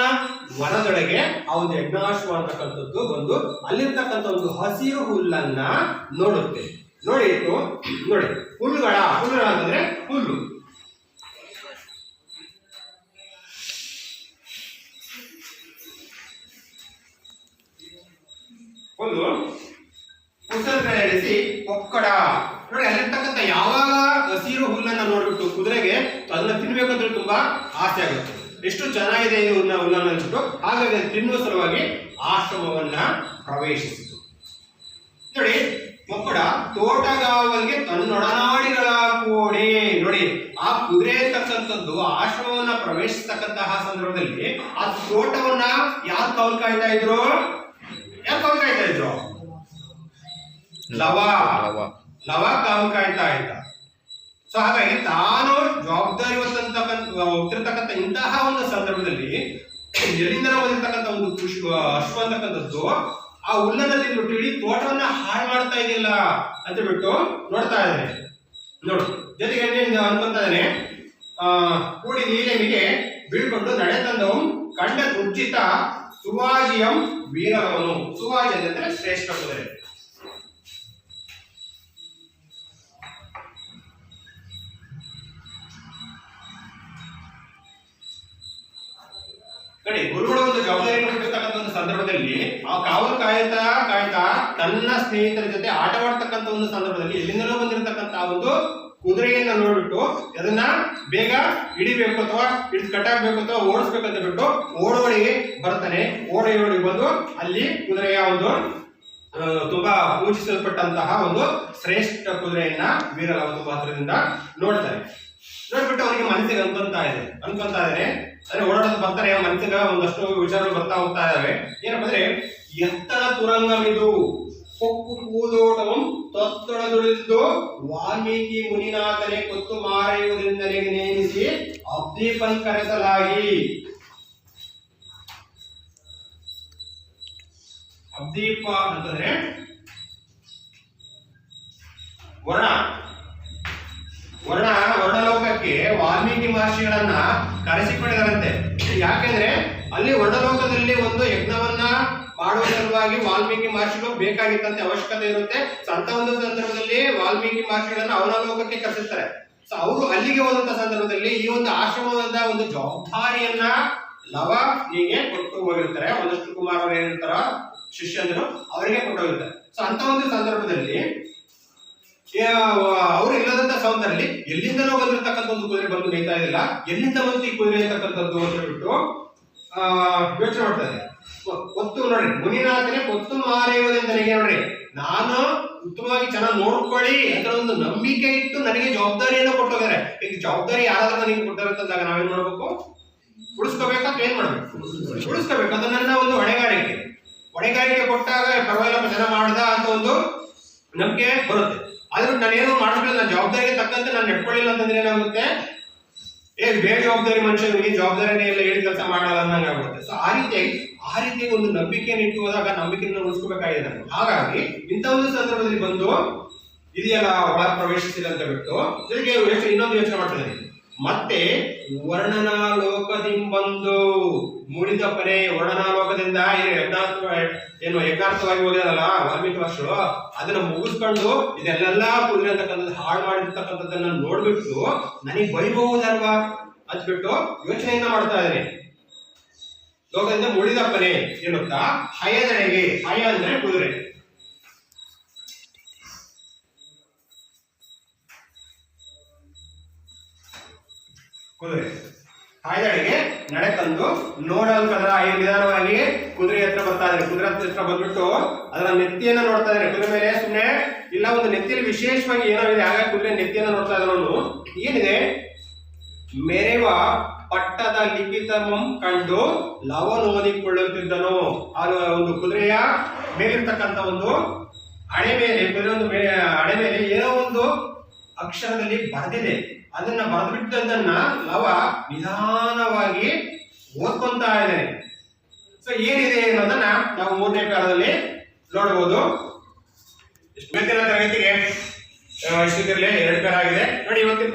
ವನದೊಳಗೆ ಆ ಒಂದು ಯಜ್ಞಾಶ್ವ ಅಂತಕ್ಕಂಥದ್ದು ಬಂದು ಅಲ್ಲಿರ್ತಕ್ಕಂಥ ಒಂದು ಹಸಿರು ಹುಲ್ಲನ್ನ ನೋಡುತ್ತೆ. ನೋಡಿ ಹುಲ್ಲುಗಳ ಅಂತಂದ್ರೆ ಹುಲ್ಲು. ಹುಲ್ಲು ಕುಸಲುಗಳೆಳೆಸಿ ಒಕ್ಕಡ. ನೋಡಿ, ಅಲ್ಲಿರ್ತಕ್ಕಂಥ ಯಾವಾಗ ಹಸಿರು ಹುಲ್ಲನ್ನ ನೋಡ್ಬಿಟ್ಟು ಕುದುರೆಗೆ ಅದನ್ನ ತಿನ್ಬೇಕಂದ್ರೆ ತುಂಬಾ ಆಸೆ ಆಗುತ್ತೆ. ಎಷ್ಟು ಚೆನ್ನಾಗಿದೆ ಇದು ಹುಲ್ಲನ್ನ ಅಂದ್ಬಿಟ್ಟು ಹಾಗಾಗಿ ತಿನ್ನುವ ಸಲುವಾಗಿ ಆಶ್ರಮವನ್ನ ಪ್ರವೇಶಿಸಿತು. ನೋಡಿ, ಮಕ್ಕಳ ತೋಟಗಾವಲ್ಗೆ ತನ್ನೊಡನಾಡಿಗಳ ಕೂಡಿ ನೋಡಿ, ಆ ಕುದುರೆ ಇರ್ತಕ್ಕಂಥದ್ದು ಆಶ್ರಮವನ್ನ ಪ್ರವೇಶಿಸತಕ್ಕಂತಹ ಸಂದರ್ಭದಲ್ಲಿ ಆ ತೋಟವನ್ನ ಯಾರು ಕಾವಲು ಕಾಯ್ತಾ ಇದ್ರು? ಯಾರು ಕಾವಲು ಕಾಯ್ತಾ ಇದ್ರು? ಲವ ಕಾವಲು ಕಾಯ್ತಾ ಇದ್ದ. ಸೊ ಹಾಗಾಗಿ ತಾನು ಜವಾಬ್ದಾರಿ ಹೊತ್ತಿರ್ತಕ್ಕಂಥ ಇಂತಹ ಒಂದು ಸಂದರ್ಭದಲ್ಲಿ ಎಲ್ಲಿಂದ ಬಂದಿರ್ತಕ್ಕಂಥ ಒಂದು ಅಶ್ವ ಅಂತಕ್ಕಂಥದ್ದು ಆ ಹುಲ್ಲನ್ನ ತಿಂದ್ಬಿಟ್ಟು ಇಡೀ ತೋಟವನ್ನ ಹಾಳು ಮಾಡ್ತಾ ಇದ್ದಿಲ್ಲ ಅಂತ ಬಿಟ್ಟು ನೋಡ್ತಾ ಇದ್ದಾನೆ. ನೋಡು, ಜೊತೆಗೆ ಅನ್ಕೊಂತ ಇದ್ದಾನೆ, ಕೂಡಿ ನೀಲಮಿಗೆ ಬೀಳ್ಕೊಂಡು ನಡೆ ತಂದವು ಕಂಡ ಉಜ್ಜಿತ ಸುವಾಜಿಯಂ ವೀರವನು. ಸುವಾಜಿ ಅಂದ್ರೆ ಶ್ರೇಷ್ಠ ಕುದುರೆ. ನೋಡಿ, ಗುರುಗಳ ಒಂದು ಜವಾಬ್ದಾರಿಯನ್ನು ಕೊಟ್ಟಿರ್ತಕ್ಕಂಥ ಒಂದು ಸಂದರ್ಭದಲ್ಲಿ ಆ ಕಾವಲು ಕಾಯ್ತಾ ತನ್ನ ಸ್ನೇಹಿತರ ಜೊತೆ ಆಟವಾಡ್ತಕ್ಕಂಥ ಒಂದು ಸಂದರ್ಭದಲ್ಲಿ ಎಲ್ಲಿಂದಲೂ ಬಂದಿರತಕ್ಕಂತ ಒಂದು ಕುದುರೆಯನ್ನ ನೋಡ್ಬಿಟ್ಟು ಅದನ್ನ ಬೇಗ ಹಿಡಿಬೇಕು ಅಥವಾ ಕಟ್ಟಾಕ್ಬೇಕು ಅಥವಾ ಓಡಿಸ್ಬೇಕಂತ ಬಿಟ್ಟು ಓಡೋಡಿ ಬರ್ತಾನೆ. ಓಡಿ ಬಂದು ಅಲ್ಲಿ ಕುದುರೆಯ ಒಂದು ತುಂಬಾ ಪೂಜಿಸಲ್ಪಟ್ಟಂತಹ ಒಂದು ಶ್ರೇಷ್ಠ ಕುದುರೆಯನ್ನ ವೀರಲವ ತುಂಬಾ ಹತ್ರದಿಂದ ನೋಡ್ತಾರೆ. ನೋಡ್ಬಿಟ್ಟು ಅವನಿಗೆ ಮನಸ್ಸಿಗೆ ಅನ್ಕೊಂತಾ ಇದ್ದಾನೆ ಅಂದ್ರೆ ಓಡಾಡೋದು ಬರ್ತಾರೆ, ಮನಸ್ಸಿಗೆ ಒಂದಷ್ಟು ವಿಚಾರಗಳು ಬರ್ತಾ ಹೋಗ್ತಾ ಇದಾವೆ. ಏನಪ್ಪ ಅಂದ್ರೆ, ಎತ್ತನ ತುರಂಗಮಿದು ಹೊಕ್ಕು ಕೂದೋಟವಂ ತೊತ್ತೊಳದುಳಿದು ವಾಲ್ಮೀಕಿ ಮುನಿನಾಥನೆ ಕೊತ್ತು ಮಾರೆಯುವುದರಿಂದ ನೇಮಿಸಿ ಅಬ್ದೀಪನ್ ಕರೆಸಲಾಗಿ. ಅಬ್ದೀಪ ಅಂತಂದ್ರೆ ವರ್ಣಲೋಕಕ್ಕೆ ವಾಲ್ಮೀಕಿ ಮಹರ್ಷಿಗಳನ್ನ ಕರೆಸಿಕೊಂಡಿದ್ದಾರಂತೆ. ಯಾಕೆಂದ್ರೆ ಅಲ್ಲಿ ವರ್ಣಲೋಕದಲ್ಲಿ ಒಂದು ಯಜ್ಞವನ್ನ ಮಾಡುವ ಸಲುವಾಗಿ ವಾಲ್ಮೀಕಿ ಮಹರ್ಷಿಗಳು ಬೇಕಾಗಿತ್ತಂತೆ, ಅವಶ್ಯಕತೆ ಇರುತ್ತೆ. ಅಂತ ಒಂದು ಸಂದರ್ಭದಲ್ಲಿ ವಾಲ್ಮೀಕಿ ಮಹರ್ಷಿಗಳನ್ನ ಅವನ ಲೋಕಕ್ಕೆ ಕರೆಸಿರ್ತಾರೆ. ಸೊ ಅವರು ಅಲ್ಲಿಗೆ ಹೋದಂತ ಸಂದರ್ಭದಲ್ಲಿ ಈ ಒಂದು ಆಶ್ರಮದ ಒಂದು ಜವಾಬ್ದಾರಿಯನ್ನ ಲವನಿಗೆ ಕೊಟ್ಟು ಹೋಗಿರ್ತಾರೆ. ಒಂದಷ್ಟು ಕುಮಾರರು ಏನಿರ್ತಾರ ಶಿಷ್ಯಂದರು ಅವರಿಗೆ ಕೊಟ್ಟು ಹೋಗಿರ್ತಾರೆ. ಸೊ ಅಂತ ಒಂದು ಸಂದರ್ಭದಲ್ಲಿ ಅವರು ಇಲ್ಲದಂತ ಸಂದರ್ಭದಲ್ಲಿ ಎಲ್ಲಿಂದನೋ ಬಂದಿರತಕ್ಕಂಥ ಒಂದು ಕುದುರೆ ಬಂದು ಮೇಯ್ತಾ ಇದಿಲ್ಲ, ಎಲ್ಲಿಂದ ಬಂತು ಈ ಕುದುರೆ ಅಂತಕ್ಕಂಥದ್ದು ಅಂತ ಹೇಳ್ಬಿಟ್ಟು ಯೋಚನೆ ಮಾಡ್ತಾರೆ. ಕೊತ್ತು ನೋಡ್ರಿ, ಮುನಿನಾಥನೇ ಕೊತ್ತು ಮಾರೆಯುವುದೆಂದು ನನಗೆ ನೋಡ್ರಿ, ನಾನು ಉತ್ತಮವಾಗಿ ಚೆನ್ನಾಗಿ ನೋಡ್ಕೊಳ್ಳಿ ಅಂತ ಒಂದು ನಂಬಿಕೆ ಇಟ್ಟು ನನಗೆ ಜವಾಬ್ದಾರಿಯನ್ನು ಕೊಟ್ಟೋಗಿದ್ದಾರೆ. ಈಗ ಜವಾಬ್ದಾರಿ ಯಾರಾದ್ರೂ ನನಗೆ ಕೊಟ್ಟಿರುತ್ತಂದಾಗ ನಾವೇನ್ ಮಾಡ್ಬೇಕು? ಉಳಿಸ್ಕೋಬೇಕಾ ಏನ್ ಮಾಡ್ಬೇಕು? ಉಳಿಸ್ಕೋಬೇಕು. ಅದು ನನ್ನ ಒಂದು ಹೊಣೆಗಾರಿಕೆ ಕೊಟ್ಟಾಗ ಪರವಾಗಿಲ್ಲ ಜನ ಮಾಡ್ದ ಅಂತ ಒಂದು ನಂಬಿಕೆ ಬರುತ್ತೆ. ಆದ್ರೂ ನಾನೇನು ಮಾಡಿಸ್ಲಿಲ್ಲ, ನನ್ನ ಜವಾಬ್ದಾರಿಗೆ ತಕ್ಕಂತೆ ನಾನು ನೆಟ್ಕೊಳ್ಳಿಲ್ಲ ಅಂತಂದ್ರೆ ಏನಾಗುತ್ತೆ? ಬೇರೆ ಜವಾಬ್ದಾರಿ ಮನುಷ್ಯನಿಗೆ ಜವಾಬ್ದಾರಿನೇ ಇಲ್ಲ, ಹೇಳಿ ಕೆಲಸ ಮಾಡಲ್ಲ ಅನ್ನಂಗೆ ಆಗುತ್ತೆ. ಸೊ ಆ ರೀತಿಯಾಗಿ ಒಂದು ನಂಬಿಕೆಯನ್ನು ಇಟ್ಟು ಹೋದಾಗ ನಂಬಿಕೆಯನ್ನು ಉಳಿಸ್ಕೋಬೇಕಾಗಿದೆ. ಹಾಗಾಗಿ ಇಂಥ ಒಂದು ಸಂದರ್ಭದಲ್ಲಿ ಬಂದು ಇದೆಯಲ್ಲ ಒಳ ಪ್ರವೇಶಿಸಿದೆ ಅಂತ ಬಿಟ್ಟು ಜೊತೆಗೆ ಇನ್ನೊಂದು ಯೋಚನೆ ಮಾಡ್ತಿದ್ದೀನಿ. ಮತ್ತೆ ವರ್ಣನಾಲೋಕದಿಂಬಂದು ಮುಡಿದಪ್ಪನೆ ವರ್ಣನಾಲೋಕದಿಂದ ಯಜ್ಞಾರ್ಥವಾಗಿ ಹೋಗಿರಲ್ಲ ವಾಲ್ಮೀಕಿ ಮಹರ್ಷಿಗಳು, ಅದನ್ನ ಮುಗಿಸ್ಕೊಂಡು ಇದೆಲ್ಲ ಕುದುರೆ ಅಂತಕ್ಕಂಥದ್ದು ಹಾಳು ಮಾಡಿರ್ತಕ್ಕಂಥದ್ದನ್ನ ನೋಡ್ಬಿಟ್ಟು ನನಗೆ ಬೈಬಹುದಲ್ವಾ ಅಂದ್ಬಿಟ್ಟು ಯೋಚನೆಯನ್ನ ಮಾಡ್ತಾ ಇದ್ದೇನೆ. ಲೋಕದಿಂದ ಮುಡಿದಪ್ಪನೆ ಏನುತ್ತಾ ಹಯದೆಡೆಗೆ, ಹಯ ಅಂದ್ರೆ ಕುದುರೆ, ಹಾಯ್ದಳಿಗೆ ನಡೆ ತಂದು ನೋಡಲ್ಕಂದ್ರ ನಿಧಾನವಾಗಿ ಕುದುರೆ ಹತ್ರ ಬರ್ತಾ ಇದ್ದಾರೆ. ಕುದುರೆ ಹತ್ರ ಬಂದ್ಬಿಟ್ಟು ಅದರ ನೆತ್ತಿಯನ್ನ ನೋಡ್ತಾ ಇದ್ದಾರೆ. ಕುದುರೆ ಮೇಲೆ ಸುಮ್ಮನೆ ಇಲ್ಲ, ಒಂದು ನೆತ್ತಿಯಲ್ಲಿ ವಿಶೇಷವಾಗಿ ಏನೋ ಇದೆ. ಹಾಗಾಗಿ ಕುದುರೆ ನೆತ್ತಿಯನ್ನ ನೋಡ್ತಾ ಇದ್ದಾರೆ. ಅವನು ಏನಿದೆ? ಮೆರೆವ ಪಟ್ಟದ ಲಿಖಿತಮಂ ಕಂಡು ಲವನ್ ಓದಿಕೊಳ್ಳುತ್ತಿದ್ದನು. ಆ ಒಂದು ಕುದುರೆಯ ಮೇಲಿರ್ತಕ್ಕಂಥ ಒಂದು ಹಣೆ ಮೇಲೆ, ಕುದುರೆ ಒಂದು ಹಣೆ ಮೇಲೆ ಏನೋ ಒಂದು ಅಕ್ಷರದಲ್ಲಿ ಬರೆದಿದೆ. ಅದನ್ನ ಬರೆದ್ಬಿಟ್ಟದನ್ನ ಲವ ನಿಧಾನವಾಗಿ ಓದ್ಕೊಂತಾ ಇದ್ದೇನೆ. ಸೊ ಏನಿದೆ ಅನ್ನೋದನ್ನ ನಾವು 3ನೇ ಕಾಲದಲ್ಲಿ ನೋಡಬಹುದು. ಇವತ್ತಿನ ತರಗತಿಗೆ ಇಷ್ಟಕ್ಕಿರಲಿ 2 ಪೇರ ಆಗಿದೆ ನೋಡಿ. ಇವತ್ತಿನ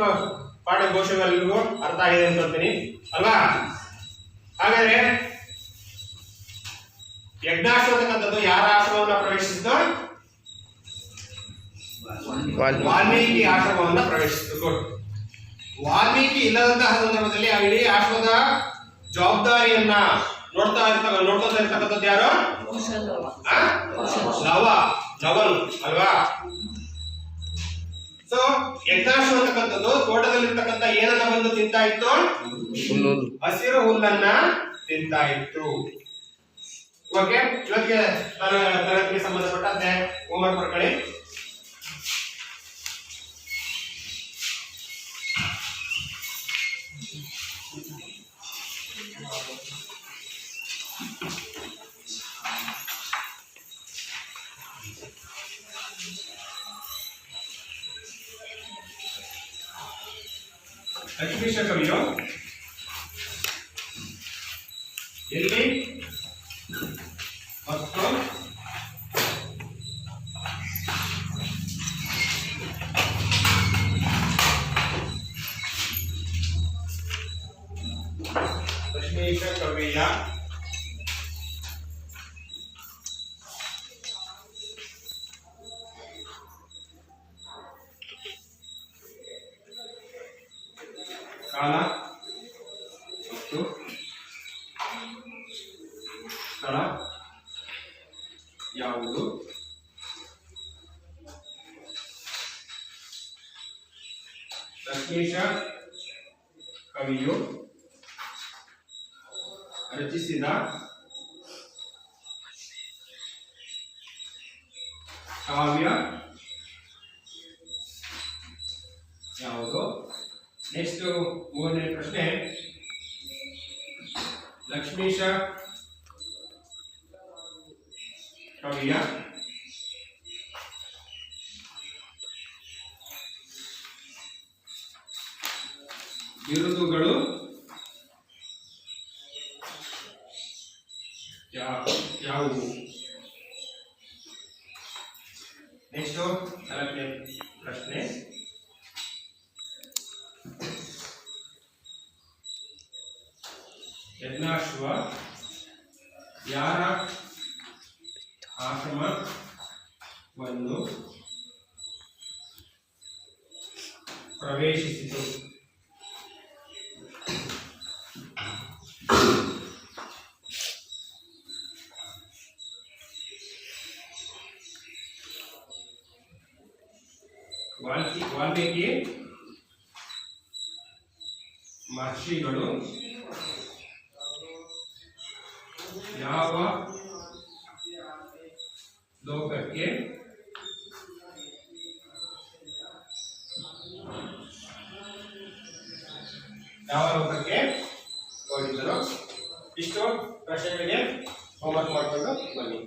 ಪಾಠ ಘೋಷವೆಲ್ಲರಿಗೂ ಅರ್ಥ ಆಗಿದೆ ಅನ್ಕೊಳ್ತೀನಿ ಅಲ್ವಾ? ಹಾಗಾದ್ರೆ ಯಜ್ಞಾಶ್ವ ಅಂತಕ್ಕಂಥದ್ದು ಯಾರ ಆಶ್ರಮವನ್ನ ಪ್ರವೇಶಿಸಿತು? ವಾಲ್ಮೀಕಿ ಆಶ್ರಮವನ್ನ ಪ್ರವೇಶಿಸಿತು. ವಾಲ್ಮೀಕಿ ಇಲ್ಲದಂತಹ ಸಂದರ್ಭದಲ್ಲಿ ಆ ಇಡೀ ಆಶ್ರಮದ ಜವಾಬ್ದಾರಿಯನ್ನ ನೋಡ್ತಾ ಇರ್ತಕ್ಕಂಥದ್ದು ಯಾರು? ಲವನು ಅಲ್ವಾ? ಸೊ ಯಜ್ಞಾಶ್ವ ಅಂತಕ್ಕಂಥದ್ದು ತೋಟದಲ್ಲಿರ್ತಕ್ಕಂಥ ಏನನ್ನ ಬಂದು ತಿಂತಾ ಇತ್ತು? ಹಸಿರು ಹುಲ್ಲನ್ನ ತಿಂತಾ ಇತ್ತು. ಓಕೆ, ಇವತ್ತಿಗೆ ತರಗತಿಗೆ ಸಂಬಂಧಪಟ್ಟಂತೆ ಹೋಮ್ವರ್ಕ್ ಮಾಡ್ಕೊಳ್ಳಿ. ಲಕ್ಷ್ಮೀಶ ಕವಿಯು ಎಲ್ಲಿ ಮತ್ತು ಲಕ್ಷ್ಮೀಶ ಕವಿಯ ಕಾಲ ಮತ್ತು ಸ್ಥಳ ಯಾವುದು? ಲಕ್ಷ್ಮೀಶ ಕವಿಯು ರಚಿಸಿದ ಕಾವ್ಯ ಯಾವುದು? ನೆಕ್ಸ್ಟ್ ಮೂರನೇ ಪ್ರಶ್ನೆ, ಲಕ್ಷ್ಮೀಶ ಕವಿಯ ಬಿರುದುಗಳು ಯಾವುವು? ನೆಕ್ಸ್ಟ್ ನಾಲ್ಕನೇ ಪ್ರಶ್ನೆ, ಯಜ್ಞಾಶ್ವ ಯಾರ ಆಶ್ರಮವನ್ನು ಪ್ರವೇಶಿಸಿತು? ವಾಲ್ಮೀಕಿ ಮಹರ್ಷಿಗಳು ಯಾವ ಲೋಕಕ್ಕೆ ಹೋಗಿದ್ದರು? ಇಷ್ಟು ಪ್ರಶ್ನೆಗಳಿಗೆ ಹೋಮ್ವರ್ಕ್ ಮಾಡಿಕೊಂಡು ಬನ್ನಿ.